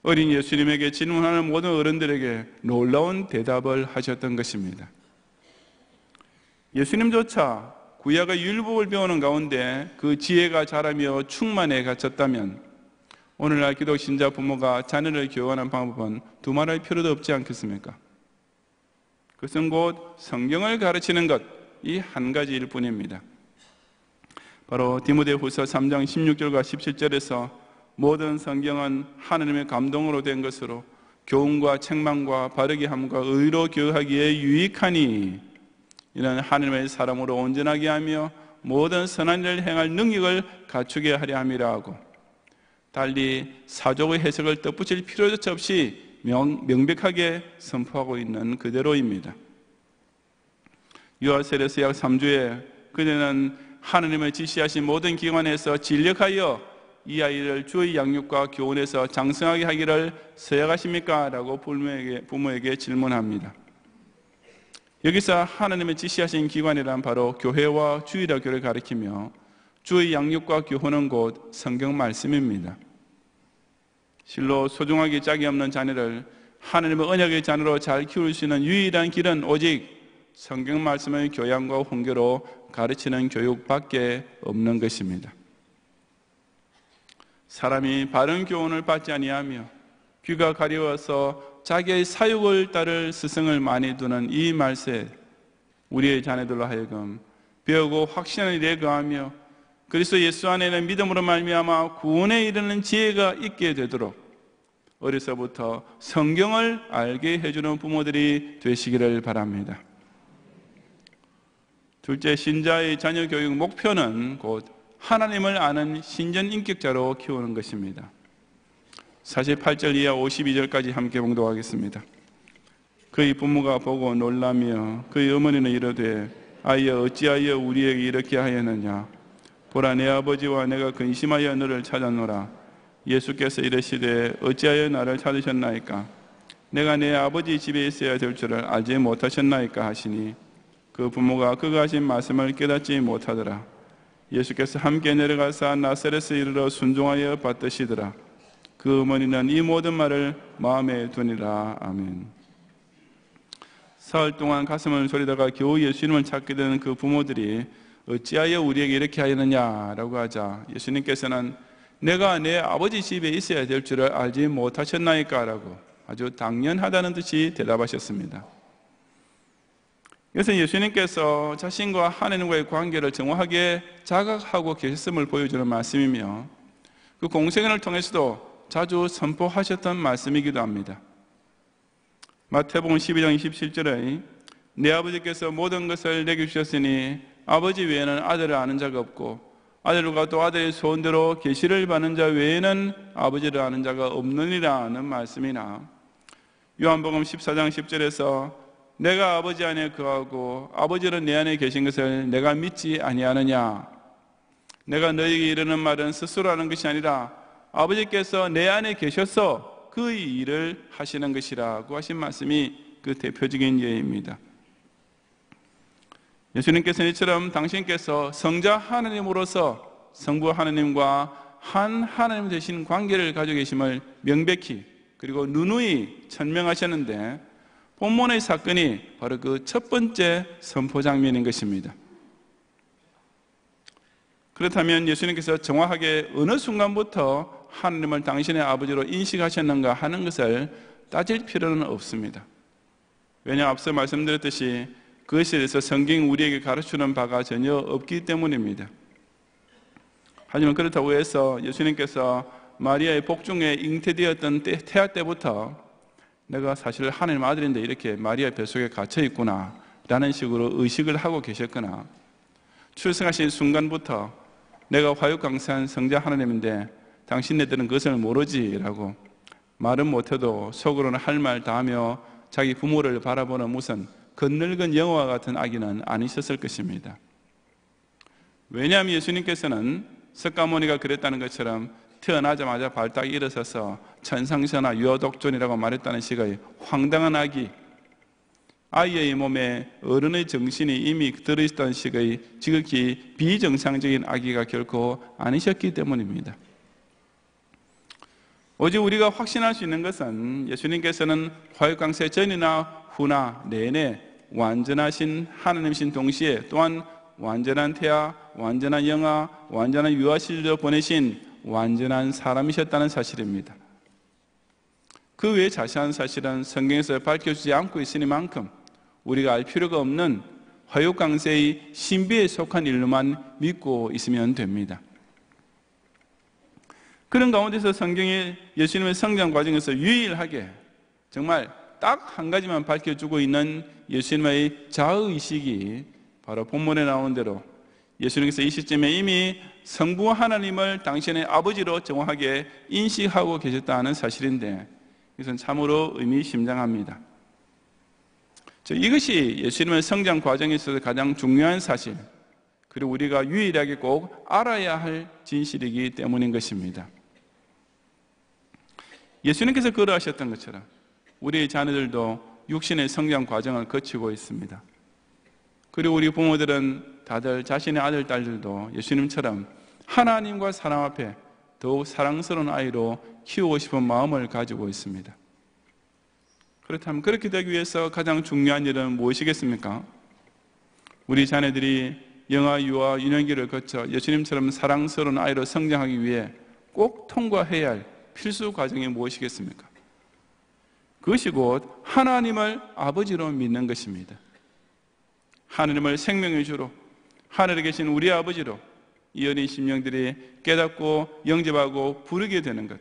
어린 예수님에게 질문하는 모든 어른들에게 놀라운 대답을 하셨던 것입니다. 예수님조차 구약의 율법을 배우는 가운데 그 지혜가 자라며 충만해 갇혔다면 오늘날 기독 신자 부모가 자녀를 교육하는 방법은 두말할 필요도 없지 않겠습니까? 그것은 곧 성경을 가르치는 것, 이 한 가지일 뿐입니다. 바로 디모데후서 3장 16절과 17절에서 모든 성경은 하나님의 감동으로 된 것으로 교훈과 책망과 바르게 함과 의로 교육하기에 유익하니 이는 하나님의 사람으로 온전하게 하며 모든 선한 일을 행할 능력을 갖추게 하려 함이라 하고, 달리 사족의 해석을 덧붙일 필요조차 없이 명백하게 선포하고 있는 그대로입니다. 유아셀에서 약 3주에 그녀는 하나님의 지시하신 모든 기관에서 진력하여 이 아이를 주의 양육과 교훈에서 장성하게 하기를 서약하십니까? 라고 부모에게 질문합니다. 여기서 하나님의 지시하신 기관이란 바로 교회와 주일학교를 가리키며 주의 양육과 교훈은 곧 성경 말씀입니다. 실로 소중하기 짝이 없는 자녀를 하나님의 언약의 자녀로 잘 키울 수 있는 유일한 길은 오직 성경 말씀의 교양과 훈계로 가르치는 교육밖에 없는 것입니다. 사람이 바른 교훈을 받지 아니하며 귀가 가려워서 자기의 사육을 따를 스승을 많이 두는 이 말세, 우리의 자녀들로 하여금 배우고 확신하는 일에 거하며 그리스도 예수 안에는 믿음으로 말미암아 구원에 이르는 지혜가 있게 되도록 어려서부터 성경을 알게 해주는 부모들이 되시기를 바랍니다. 둘째, 신자의 자녀 교육 목표는 곧 하나님을 아는 신전 인격자로 키우는 것입니다. 48절 이하 52절까지 함께 봉독하겠습니다. 그의 부모가 보고 놀라며 그의 어머니는 이르되 아이여 어찌하여 우리에게 이렇게 하였느냐. 보라 내 아버지와 내가 근심하여 너를 찾았노라. 예수께서 이르시되 어찌하여 나를 찾으셨나이까. 내가 내 아버지 집에 있어야 될 줄을 알지 못하셨나이까 하시니 그 부모가 그가 하신 말씀을 깨닫지 못하더라. 예수께서 함께 내려가사 나사렛에 이르러 순종하여 받드시더라. 그 어머니는 이 모든 말을 마음에 두니라. 아멘. 사흘 동안 가슴을 졸이다가 겨우 예수님을 찾게 되는 그 부모들이 어찌하여 우리에게 이렇게 하였느냐라고 하자 예수님께서는 내가 내 아버지 집에 있어야 될 줄을 알지 못하셨나이까 라고 아주 당연하다는 듯이 대답하셨습니다. 그래서 예수님께서 자신과 하나님과의 관계를 정확하게 자각하고 계셨음을 보여주는 말씀이며 그 공생애를 통해서도 자주 선포하셨던 말씀이기도 합니다. 마태복음 12장 27절에 내 아버지께서 모든 것을 내게 주셨으니 아버지 외에는 아들을 아는 자가 없고 아들과 또 아들의 소원대로 계시를 받는 자 외에는 아버지를 아는 자가 없느니라는 말씀이나 요한복음 14장 10절에서 내가 아버지 안에 거하고 아버지는 내 안에 계신 것을 내가 믿지 아니하느냐. 내가 너희에게 이르는 말은 스스로 하는 것이 아니라 아버지께서 내 안에 계셔서 그 일을 하시는 것이라고 하신 말씀이 그 대표적인 예입니다. 예수님께서는 이처럼 당신께서 성자 하나님으로서 성부 하나님과 한 하나님 되신 관계를 가지고 계심을 명백히 그리고 누누이 천명하셨는데 본문의 사건이 바로 그 첫 번째 선포 장면인 것입니다. 그렇다면 예수님께서 정확하게 어느 순간부터 하나님을 당신의 아버지로 인식하셨는가 하는 것을 따질 필요는 없습니다. 왜냐 앞서 말씀드렸듯이 그것에 대해서 성경이 우리에게 가르치는 바가 전혀 없기 때문입니다. 하지만 그렇다고 해서 예수님께서 마리아의 복중에 잉태되었던 태아 때부터 내가 사실 하나님 아들인데 이렇게 마리아 뱃속에 갇혀 있구나 라는 식으로 의식을 하고 계셨거나 출생하신 순간부터 내가 화육강산 성자 하나님인데 당신네들은 그것을 모르지 라고 말은 못해도 속으로는 할 말 다 하며 자기 부모를 바라보는 무슨 겉늙은 영화와 같은 아기는 아니셨을 것입니다. 왜냐하면 예수님께서는 석가모니가 그랬다는 것처럼 태어나자마자 발딱 일어서서 천상천하 유아독존이라고 말했다는 식의 황당한 아이의 몸에 어른의 정신이 이미 들어있던 시기의 지극히 비정상적인 아기가 결코 아니셨기 때문입니다. 오직 우리가 확신할 수 있는 것은 예수님께서는 화육강세 전이나 후나 내내 완전하신 하나님이신 동시에 또한 완전한 태아, 완전한 영아, 완전한 유아시절로 보내신 완전한 사람이셨다는 사실입니다. 그 외에 자세한 사실은 성경에서 밝혀주지 않고 있으니만큼 우리가 알 필요가 없는 화육강세의 신비에 속한 일로만 믿고 있으면 됩니다. 그런 가운데서 성경이 예수님의 성장 과정에서 유일하게 정말 딱 한 가지만 밝혀주고 있는 예수님의 자의식이 바로 본문에 나온 대로 예수님께서 이 시점에 이미 성부 하나님을 당신의 아버지로 정확하게 인식하고 계셨다는 사실인데 이것은 참으로 의미심장합니다. 이것이 예수님의 성장 과정에 있어서 가장 중요한 사실, 그리고 우리가 유일하게 꼭 알아야 할 진실이기 때문인 것입니다. 예수님께서 걸어가셨던 것처럼 우리의 자녀들도 육신의 성장 과정을 거치고 있습니다. 그리고 우리 부모들은 다들 자신의 아들, 딸들도 예수님처럼 하나님과 사람 앞에 더욱 사랑스러운 아이로 키우고 싶은 마음을 가지고 있습니다. 그렇다면 그렇게 되기 위해서 가장 중요한 일은 무엇이겠습니까? 우리 자녀들이 영아, 유아, 유년기를 거쳐 예수님처럼 사랑스러운 아이로 성장하기 위해 꼭 통과해야 할 필수 과정이 무엇이겠습니까? 그것이 곧 하나님을 아버지로 믿는 것입니다. 하나님을 생명의 주로, 하늘에 계신 우리 아버지로 이 어린 심령들이 깨닫고 영접하고 부르게 되는 것,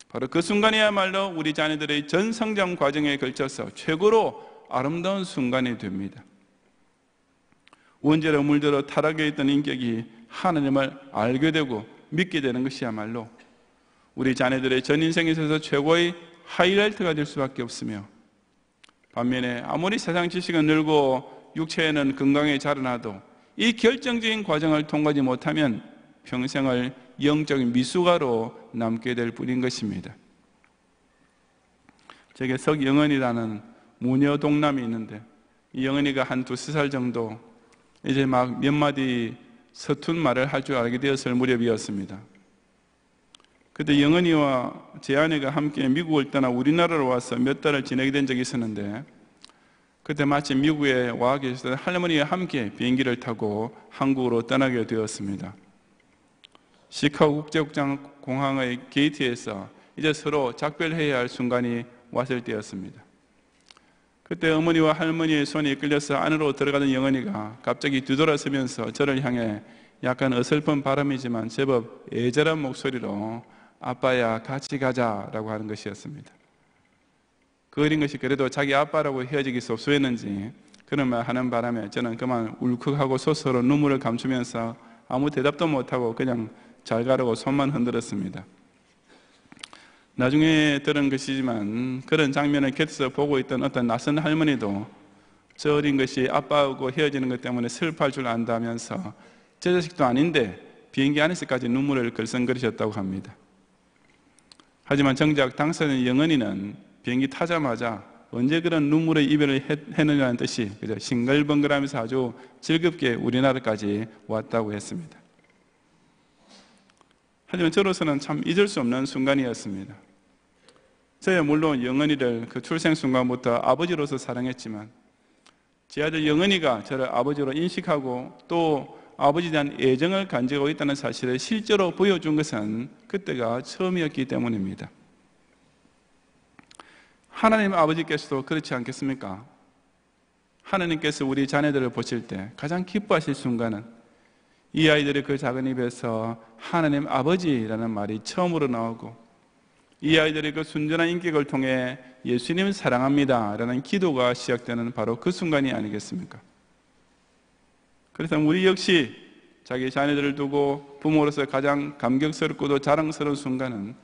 바로 그 순간이야말로 우리 자녀들의 전 성장 과정에 걸쳐서 최고로 아름다운 순간이 됩니다. 원죄로 물들어 타락해 있던 인격이 하나님을 알게 되고 믿게 되는 것이야말로 우리 자녀들의 전 인생에 있어서 최고의 하이라이트가 될 수밖에 없으며, 반면에 아무리 세상 지식은 늘고 육체에는 건강에 자라나도 이 결정적인 과정을 통과하지 못하면 평생을 영적인 미숙아로 남게 될 뿐인 것입니다. 제게 석영은이라는 무녀 동남이 있는데, 이 영은이가 한 2-3살 정도 이제 막 몇 마디 서툰 말을 할 줄 알게 되었을 무렵이었습니다. 그때 영은이와 제 아내가 함께 미국을 떠나 우리나라로 와서 몇 달을 지내게 된 적이 있었는데, 그때 마침 미국에 와 계시던 할머니와 함께 비행기를 타고 한국으로 떠나게 되었습니다. 시카고 국제공항의 게이트에서 이제 서로 작별해야 할 순간이 왔을 때였습니다. 그때 어머니와 할머니의 손이 끌려서 안으로 들어가던 영은이가 갑자기 뒤돌아서면서 저를 향해 약간 어설픈 발음이지만 제법 애절한 목소리로 아빠야 같이 가자라고 하는 것이었습니다. 그 어린 것이 그래도 자기 아빠라고 헤어지기 섭섭했는지 그런 말 하는 바람에 저는 그만 울컥하고 스스로 눈물을 감추면서 아무 대답도 못하고 그냥 잘 가라고 손만 흔들었습니다. 나중에 들은 것이지만 그런 장면을 곁에서 보고 있던 어떤 낯선 할머니도 저 어린 것이 아빠하고 헤어지는 것 때문에 슬퍼할 줄 안다면서 제 자식도 아닌데 비행기 안에서까지 눈물을 글썽거리셨다고 합니다. 하지만 정작 당사자인 영은이는 비행기 타자마자 언제 그런 눈물의 이별을 했느냐는 듯이 그저 싱글벙글하면서 아주 즐겁게 우리나라까지 왔다고 했습니다. 하지만 저로서는 참 잊을 수 없는 순간이었습니다. 저야 물론 영은이를 그 출생 순간부터 아버지로서 사랑했지만 제 아들 영은이가 저를 아버지로 인식하고 또 아버지에 대한 애정을 간직하고 있다는 사실을 실제로 보여준 것은 그때가 처음이었기 때문입니다. 하나님 아버지께서도 그렇지 않겠습니까? 하나님께서 우리 자녀들을 보실 때 가장 기뻐하실 순간은 이 아이들의 그 작은 입에서 하나님 아버지라는 말이 처음으로 나오고 이 아이들의 그 순전한 인격을 통해 예수님을 사랑합니다 라는 기도가 시작되는 바로 그 순간이 아니겠습니까? 그래서 우리 역시 자기 자녀들을 두고 부모로서 가장 감격스럽고도 자랑스러운 순간은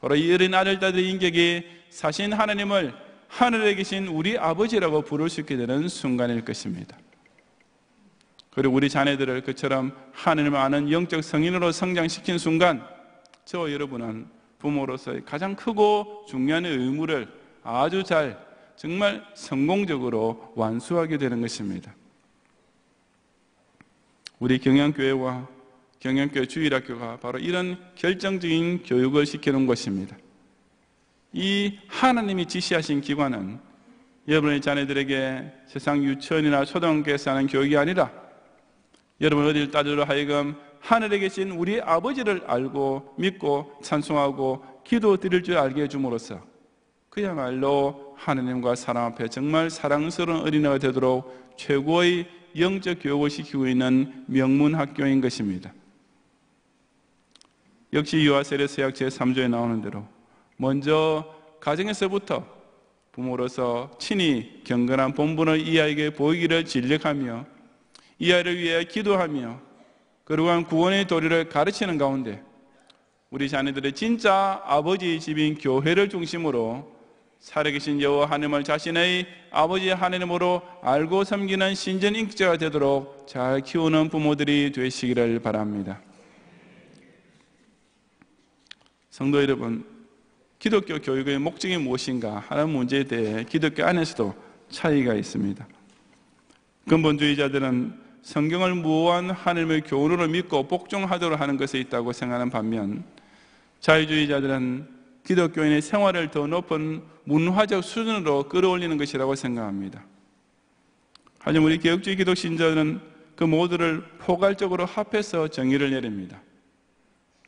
바로 이 어린 아들딸의 인격이 사신 하나님을 하늘에 계신 우리 아버지라고 부를 수 있게 되는 순간일 것입니다. 그리고 우리 자녀들을 그처럼 하나님을 아는 영적 성인으로 성장시킨 순간 저와 여러분은 부모로서의 가장 크고 중요한 의무를 아주 잘 정말 성공적으로 완수하게 되는 것입니다. 우리 경양교회와 경양교회 주일학교가 바로 이런 결정적인 교육을 시키는 것입니다. 이 하나님이 지시하신 기관은 여러분의 자녀들에게 세상 유치원이나 초등학교에서 하는 교육이 아니라 여러분 어릴 딸들로 하여금 하늘에 계신 우리 아버지를 알고 믿고 찬송하고 기도 드릴 줄 알게 해줌으로써 그야말로 하나님과 사람 앞에 정말 사랑스러운 어린아이가 되도록 최고의 영적 교육을 시키고 있는 명문 학교인 것입니다. 역시 유아세례 서약 제3조에 나오는 대로 먼저 가정에서부터 부모로서 친히 경건한 본분을 이 아이에게 보이기를 진력하며 이 아이를 위해 기도하며 그러한 구원의 도리를 가르치는 가운데 우리 자녀들의 진짜 아버지 집인 교회를 중심으로 살아계신 여호와 하나님을 자신의 아버지 하나님으로 알고 섬기는 신전인격자가 되도록 잘 키우는 부모들이 되시기를 바랍니다. 성도 여러분, 기독교 교육의 목적이 무엇인가 하는 문제에 대해 기독교 안에서도 차이가 있습니다. 근본주의자들은 성경을 무한 하나님의 교훈으로 믿고 복종하도록 하는 것에 있다고 생각하는 반면 자유주의자들은 기독교인의 생활을 더 높은 문화적 수준으로 끌어올리는 것이라고 생각합니다. 하지만 우리 개혁주의 기독신자들은 그 모두를 포괄적으로 합해서 정의를 내립니다.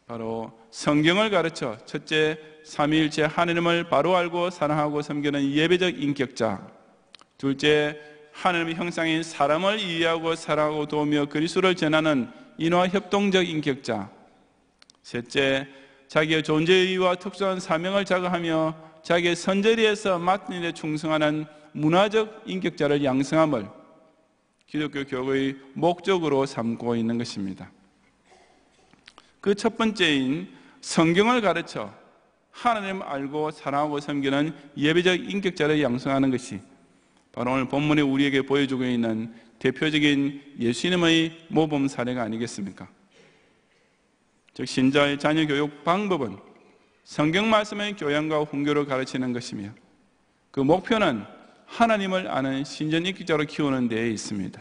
바로 성경을 가르쳐 첫째, 삼위일체 하나님을 바로 알고 사랑하고 섬기는 예배적 인격자, 둘째, 하나님의 형상인 사람을 이해하고 사랑하고 도우며 그리스도를 전하는 인화협동적 인격자, 셋째, 자기의 존재의 이유와 특수한 사명을 자각하며 자기의 선저리에서 맡은 일에 충성하는 문화적 인격자를 양성함을 기독교 교육의 목적으로 삼고 있는 것입니다. 그 첫 번째인 성경을 가르쳐 하나님 알고 사랑하고 섬기는 예배적 인격자를 양성하는 것이 바로 오늘 본문에 우리에게 보여주고 있는 대표적인 예수님의 모범 사례가 아니겠습니까? 즉 신자의 자녀 교육 방법은 성경 말씀의 교양과 훈교를 가르치는 것이며 그 목표는 하나님을 아는 신전 인격자로 키우는 데에 있습니다.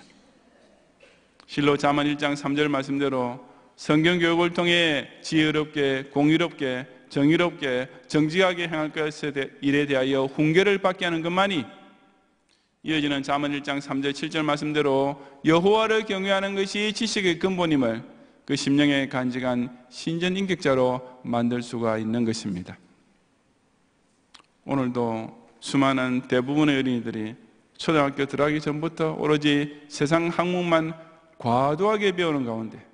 실로 잠언 1장 3절 말씀대로 성경 교육을 통해 지혜롭게 공의롭게 정의롭게 정직하게 행할 것에 일에 대하여 훈계를 받게 하는 것만이 이어지는 잠언 1장 3절 7절 말씀대로 여호와를 경외하는 것이 지식의 근본임을 그 심령에 간직한 신전 인격자로 만들 수가 있는 것입니다. 오늘도 수많은 대부분의 어린이들이 초등학교 들어가기 전부터 오로지 세상 학문만 과도하게 배우는 가운데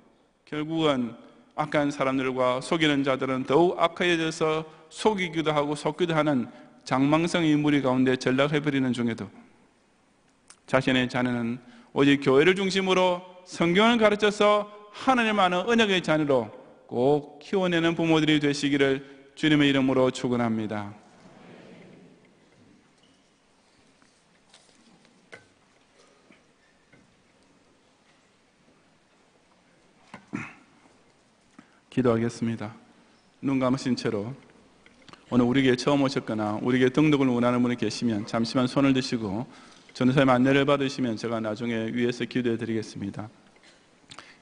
결국은 악한 사람들과 속이는 자들은 더욱 악해져서 속이기도 하고 속기도 하는 장망성의 무리 가운데 전락해버리는 중에도 자신의 자녀는 오직 교회를 중심으로 성경을 가르쳐서 하나님 아는 언약의 자녀로 꼭 키워내는 부모들이 되시기를 주님의 이름으로 축원합니다. 기도하겠습니다. 눈 감으신 채로 오늘 우리에게 처음 오셨거나 우리에게 등록을 원하는 분이 계시면 잠시만 손을 드시고 전도사님 안내를 받으시면 제가 나중에 위에서 기도해 드리겠습니다.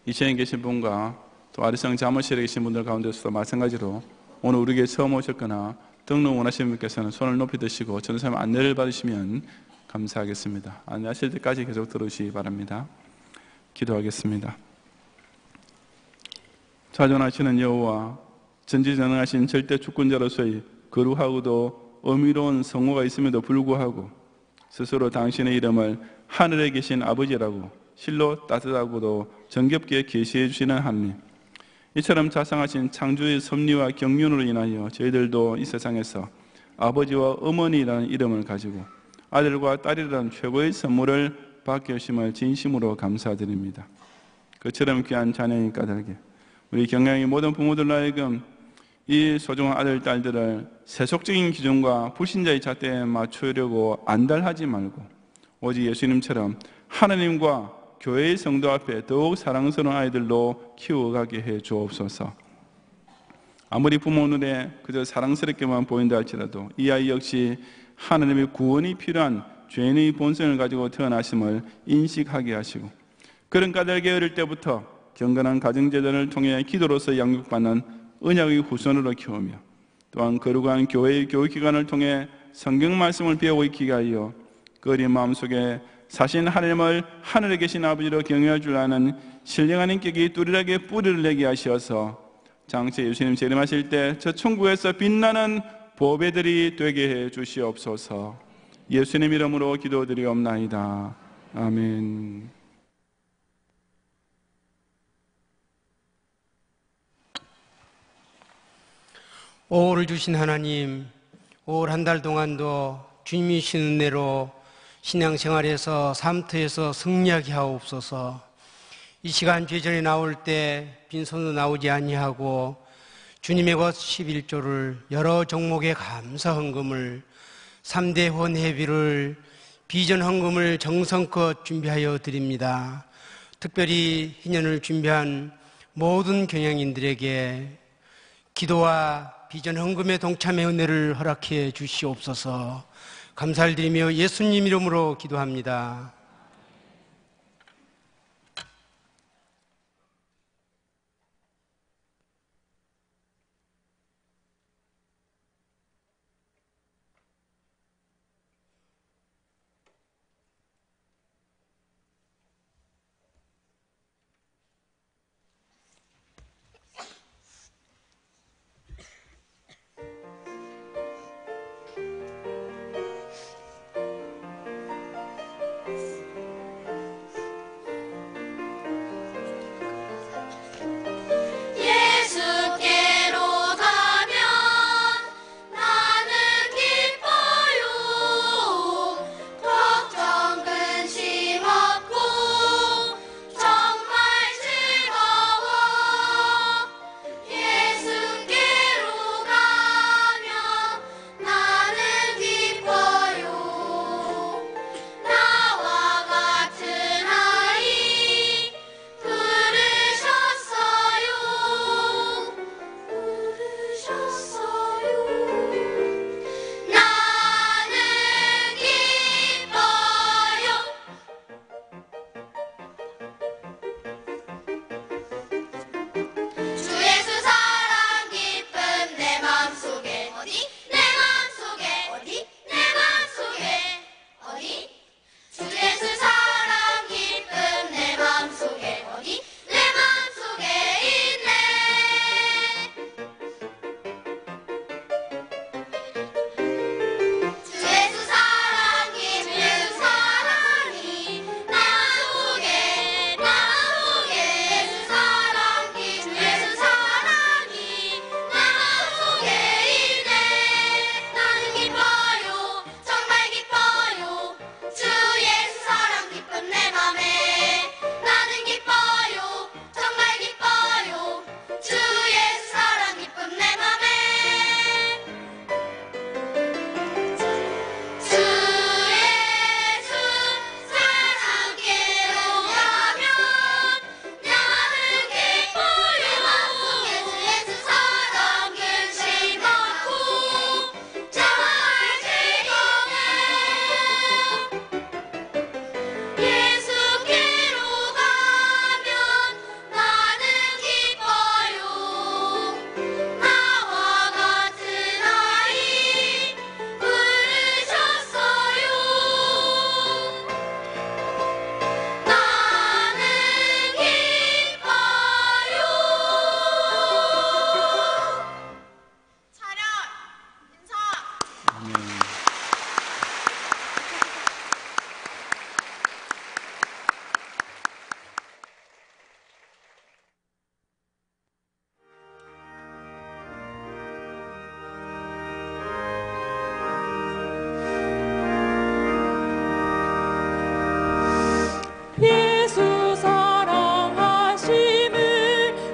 이 시간에 계신 분과 또 아리성 자모실에 계신 분들 가운데서도 마찬가지로 오늘 우리에게 처음 오셨거나 등록 원하시는 분께서는 손을 높이 드시고 전도사님 안내를 받으시면 감사하겠습니다. 안내하실 때까지 계속 들으시기 바랍니다. 기도하겠습니다. 자존하시는 여호와, 전지전능하신 절대 주권자로서의 거룩하고도 의미로운 성호가 있음에도 불구하고 스스로 당신의 이름을 하늘에 계신 아버지라고 실로 따뜻하고도 정겹게 계시해 주시는 하나님, 이처럼 자상하신 창조의 섭리와 경륜으로 인하여 저희들도 이 세상에서 아버지와 어머니라는 이름을 가지고 아들과 딸이라는 최고의 선물을 받게 하심을 진심으로 감사드립니다. 그처럼 귀한 자녀인 까닭에 우리 경양의 모든 부모들로 하여금 이 소중한 아들, 딸들을 세속적인 기준과 불신자의 잣대에 맞추려고 안달하지 말고 오직 예수님처럼 하나님과 교회의 성도 앞에 더욱 사랑스러운 아이들로 키워가게 해 주옵소서. 아무리 부모 눈에 그저 사랑스럽게만 보인다 할지라도 이 아이 역시 하나님의 구원이 필요한 죄인의 본성을 가지고 태어나심을 인식하게 하시고, 그런 까닭에 어릴 때부터 경건한 가정재단을 통해 기도로서 양육받는 언약의 후손으로 키우며, 또한 거룩한 교회의 교육기관을 통해 성경 말씀을 배우고 있게 하여 그 어린 마음속에 사신 하나님을 하늘에 계신 아버지로 경외할 줄 아는 신령한 인격이 뚜렷하게 뿌리를 내게 하셔서 장차 예수님 재림하실 때 저 천국에서 빛나는 보배들이 되게 해 주시옵소서. 예수님 이름으로 기도드리옵나이다. 아멘. 오후를 주신 하나님, 올 한 달 동안도 주님이 주신 은혜로 신앙생활에서 삶터에서 승리하게 하옵소서. 이 시간 죄전에 나올 때 빈손으로 나오지 아니하고 주님의 것 11조를 여러 종목의 감사 헌금을 3대 혼회비를 비전 헌금을 정성껏 준비하여 드립니다. 특별히 희년을 준비한 모든 경영인들에게 기도와 비전 헌금의 동참의 은혜를 허락해 주시옵소서. 감사를 드리며 예수님 이름으로 기도합니다.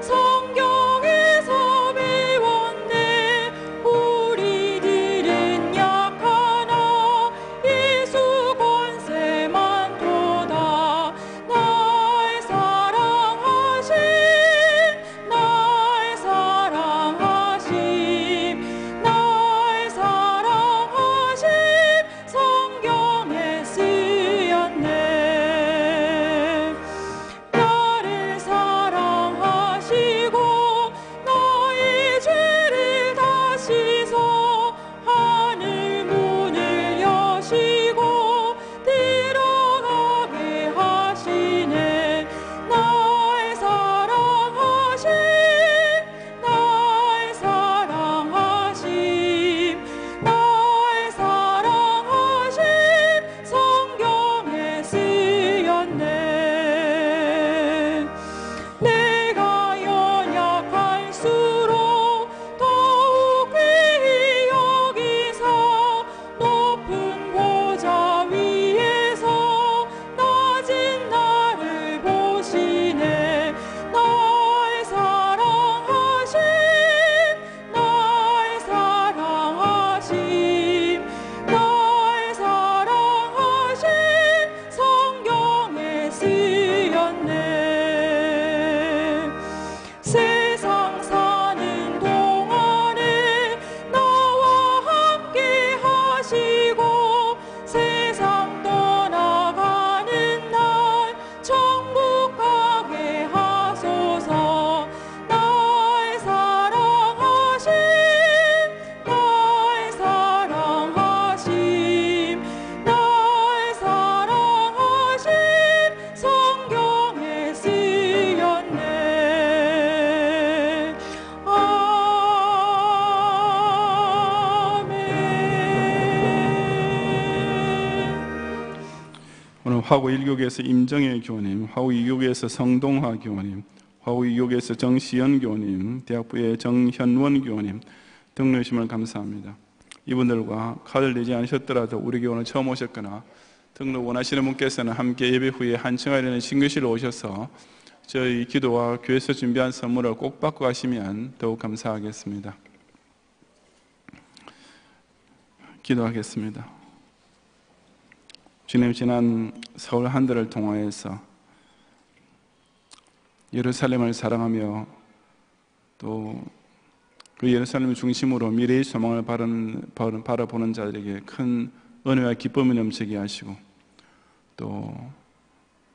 성경에서 배웠네. 우리들은 약 화구 1교계에서 임정혜 교우님, 화구 2교계에서 성동화 교우님, 화구 2교계에서 정시연 교우님, 대학부의 정현원 교우님 등록이심을 감사합니다. 이분들과 카드를 내지 않으셨더라도 우리 교회는 처음 오셨거나 등록 원하시는 분께서는 함께 예배 후에 한층하려는 신교실로 오셔서 저희 기도와 교회에서 준비한 선물을 꼭 받고 가시면 더욱 감사하겠습니다. 기도하겠습니다. 주님, 지난 서울 한 달을 통하여서 예루살렘을 사랑하며 또 그 예루살렘을 중심으로 미래의 소망을 바라보는 자들에게 큰 은혜와 기쁨이 넘치게 하시고 또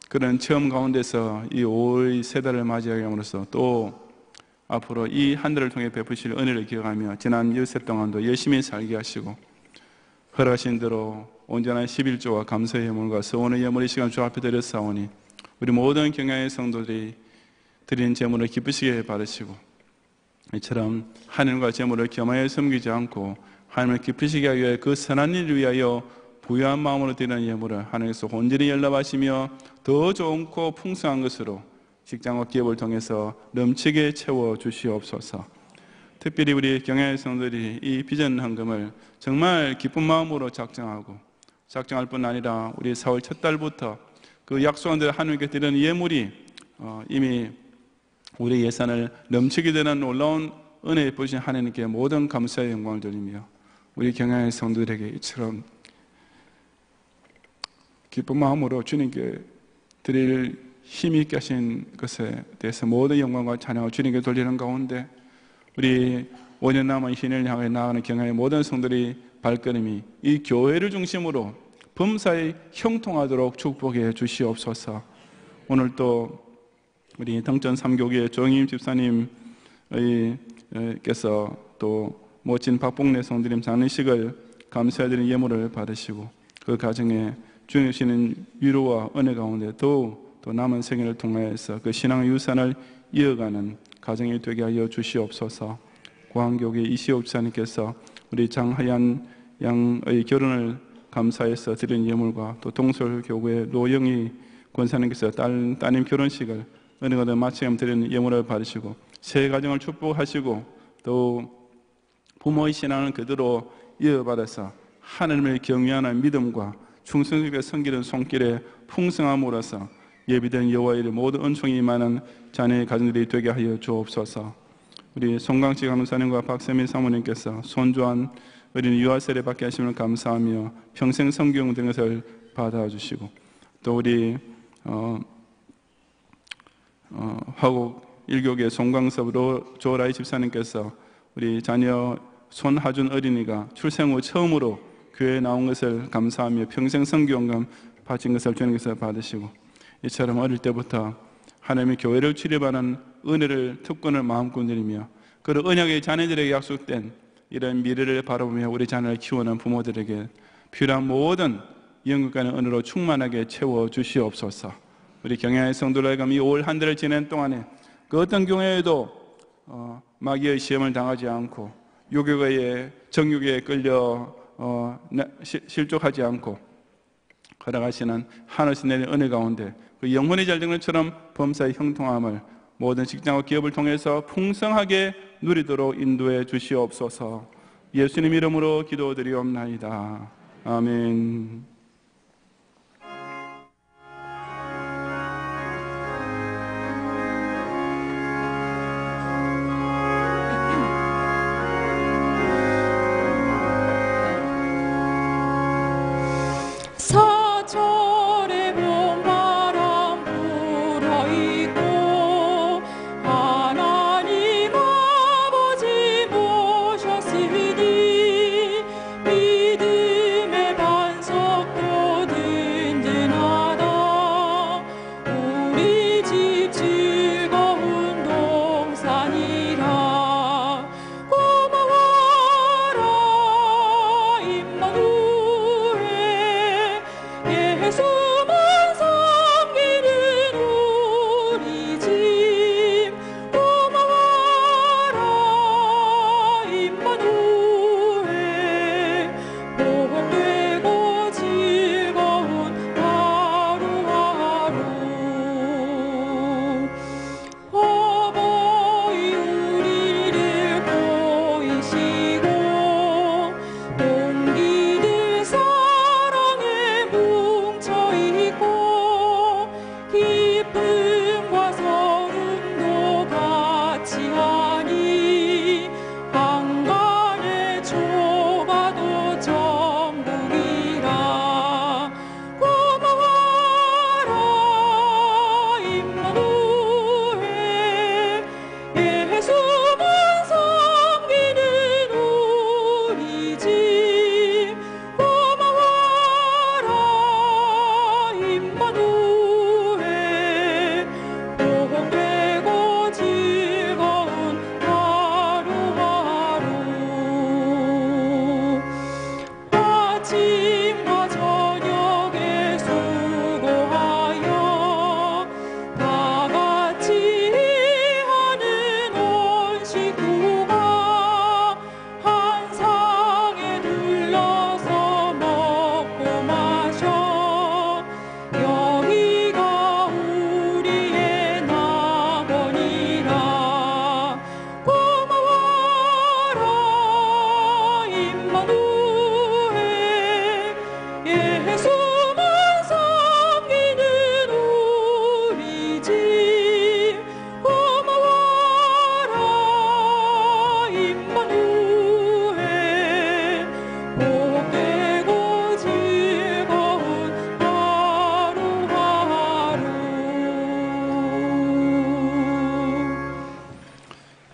그런 체험 가운데서 이 5월 세 달을 맞이하게 함으로써 또 앞으로 이 한 달을 통해 베푸실 은혜를 기억하며 지난 엿새 동안도 열심히 살게 하시고 허락하신 대로 온전한 11조와 감사의 예물과 서원의 예물의 시간 주 앞에 드렸사오니 우리 모든 경향의 성도들이 드리는 제물을 기쁘시게 받으시고 이처럼 하늘과 제물을 겸하여 섬기지 않고 하나님을 기쁘시게 하기 위해 그 선한 일을 위하여 부유한 마음으로 드리는 예물을 하나님께서 온전히 연락하시며 더 좋고 풍성한 것으로 직장과 기업을 통해서 넘치게 채워주시옵소서. 특별히 우리 경향의 성도들이 이 비전 헌금을 정말 기쁜 마음으로 작정할 뿐 아니라 우리 4월 첫 달부터 그 약속한 대로 하나님께 드리는 예물이 이미 우리 예산을 넘치게 되는 놀라운 은혜에 보신 하나님께 모든 감사의 영광을 드리며 우리 경향의 성도들에게 이처럼 기쁜 마음으로 주님께 드릴 힘이 있게 하신 것에 대해서 모든 영광과 찬양을 주님께 돌리는 가운데 우리 5년 남은 신을 향해 나아가는 경향의 모든 성도들의 발걸음이 이 교회를 중심으로 범사에 형통하도록 축복해 주시옵소서. 오늘 또 우리 당전 3교계 조영임 집사님께서 또 멋진 박봉래 성도님 장례식을 감사드리는 예물을 받으시고 그 가정에 주님 주시는 위로와 은혜 가운데 또 남은 생애를 통하여서 그 신앙 유산을 이어가는 가정이 되게 하여 주시옵소서. 고항교계 이시옥 집사님께서 우리 장하얀 양의 결혼을 감사해서 드린 예물과 또 동설교구의 노영희 권사님께서 따님 결혼식을 은혜가 마치면 드리는 예물을 받으시고 새 가정을 축복하시고 또 부모의 신앙을 그대로 이어받아서 하나님을 경외하는 믿음과 충성스럽게 섬기는 손길에 풍성함으로써 예비된 여호와의 모든 은총이 임하는 자녀의 가정들이 되게 하여 주옵소서. 우리 송강식 간호사님과 박세민 사모님께서 손주한 어린 유아세례 받게 하시면 감사하며 평생 성경 된 것을 받아주시고 또 우리 화곡 일교계 송광섭으로 조라이 집사님께서 우리 자녀 손하준 어린이가 출생 후 처음으로 교회에 나온 것을 감사하며 평생 성경감 바친 것을 주님께서 받으시고 이처럼 어릴 때부터 하나님의 교회를 출입하는 은혜를 특권을 마음껏 누리며 그 언약의 자녀들에게 약속된 이런 미래를 바라보며 우리 자녀를 키우는 부모들에게 필요한 모든 영육간의 은혜로 충만하게 채워주시옵소서. 우리 경향의 성도를 하여금 이 올 한 달을 지낸 동안에 그 어떤 경우에도 마귀의 시험을 당하지 않고 유교의 정욕에 끌려 실족하지 않고 걸어가시는 하늘에서 내린 은혜 가운데 그 영혼이 잘 된 것처럼 범사의 형통함을 모든 직장과 기업을 통해서 풍성하게 누리도록 인도해 주시옵소서. 예수님 이름으로 기도드리옵나이다. 아멘. 사절에 봄바람 불어있고 하나님 아버지 모셨으니 믿음의 반석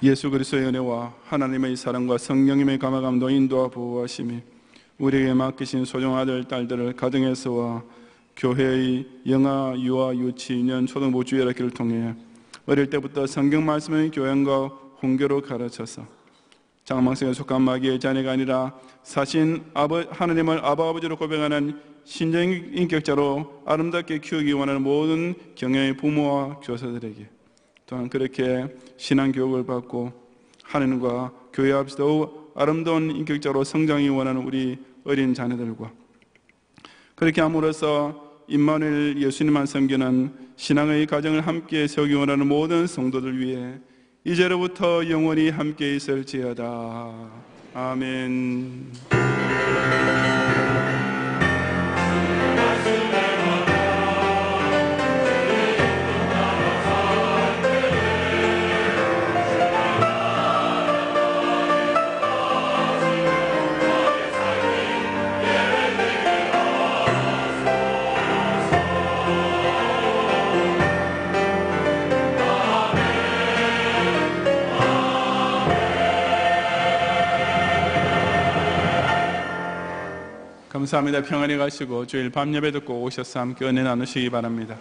예수 그리스도의 은혜와 하나님의 사랑과 성령님의 감화감도 인도와 보호하심이 우리에게 맡기신 소중한 아들, 딸들을 가정에서와 교회의 영아, 유아, 유치, 유년, 초등부 주일학교를 통해 어릴 때부터 성경 말씀의 교양과 훈계로 가르쳐서 장망성에 속한 마귀의 자녀가 아니라 사신 하나님을 아버지로 고백하는 신정인격자로 아름답게 키우기 원하는 모든 경영의 부모와 교사들에게 또한 그렇게 신앙교육을 받고 하나님과 교회 앞에서 더욱 아름다운 인격자로 성장이 원하는 우리 어린 자녀들과 그렇게 함으로써 임마누엘 예수님만 섬기는 신앙의 가정을 함께 세우기 원하는 모든 성도들 위해 이제로부터 영원히 함께 있을지어다. 아멘. 감사합니다. 평안히 가시고 주일 밤 예배 듣고 오셔서 함께 은혜 나누시기 바랍니다.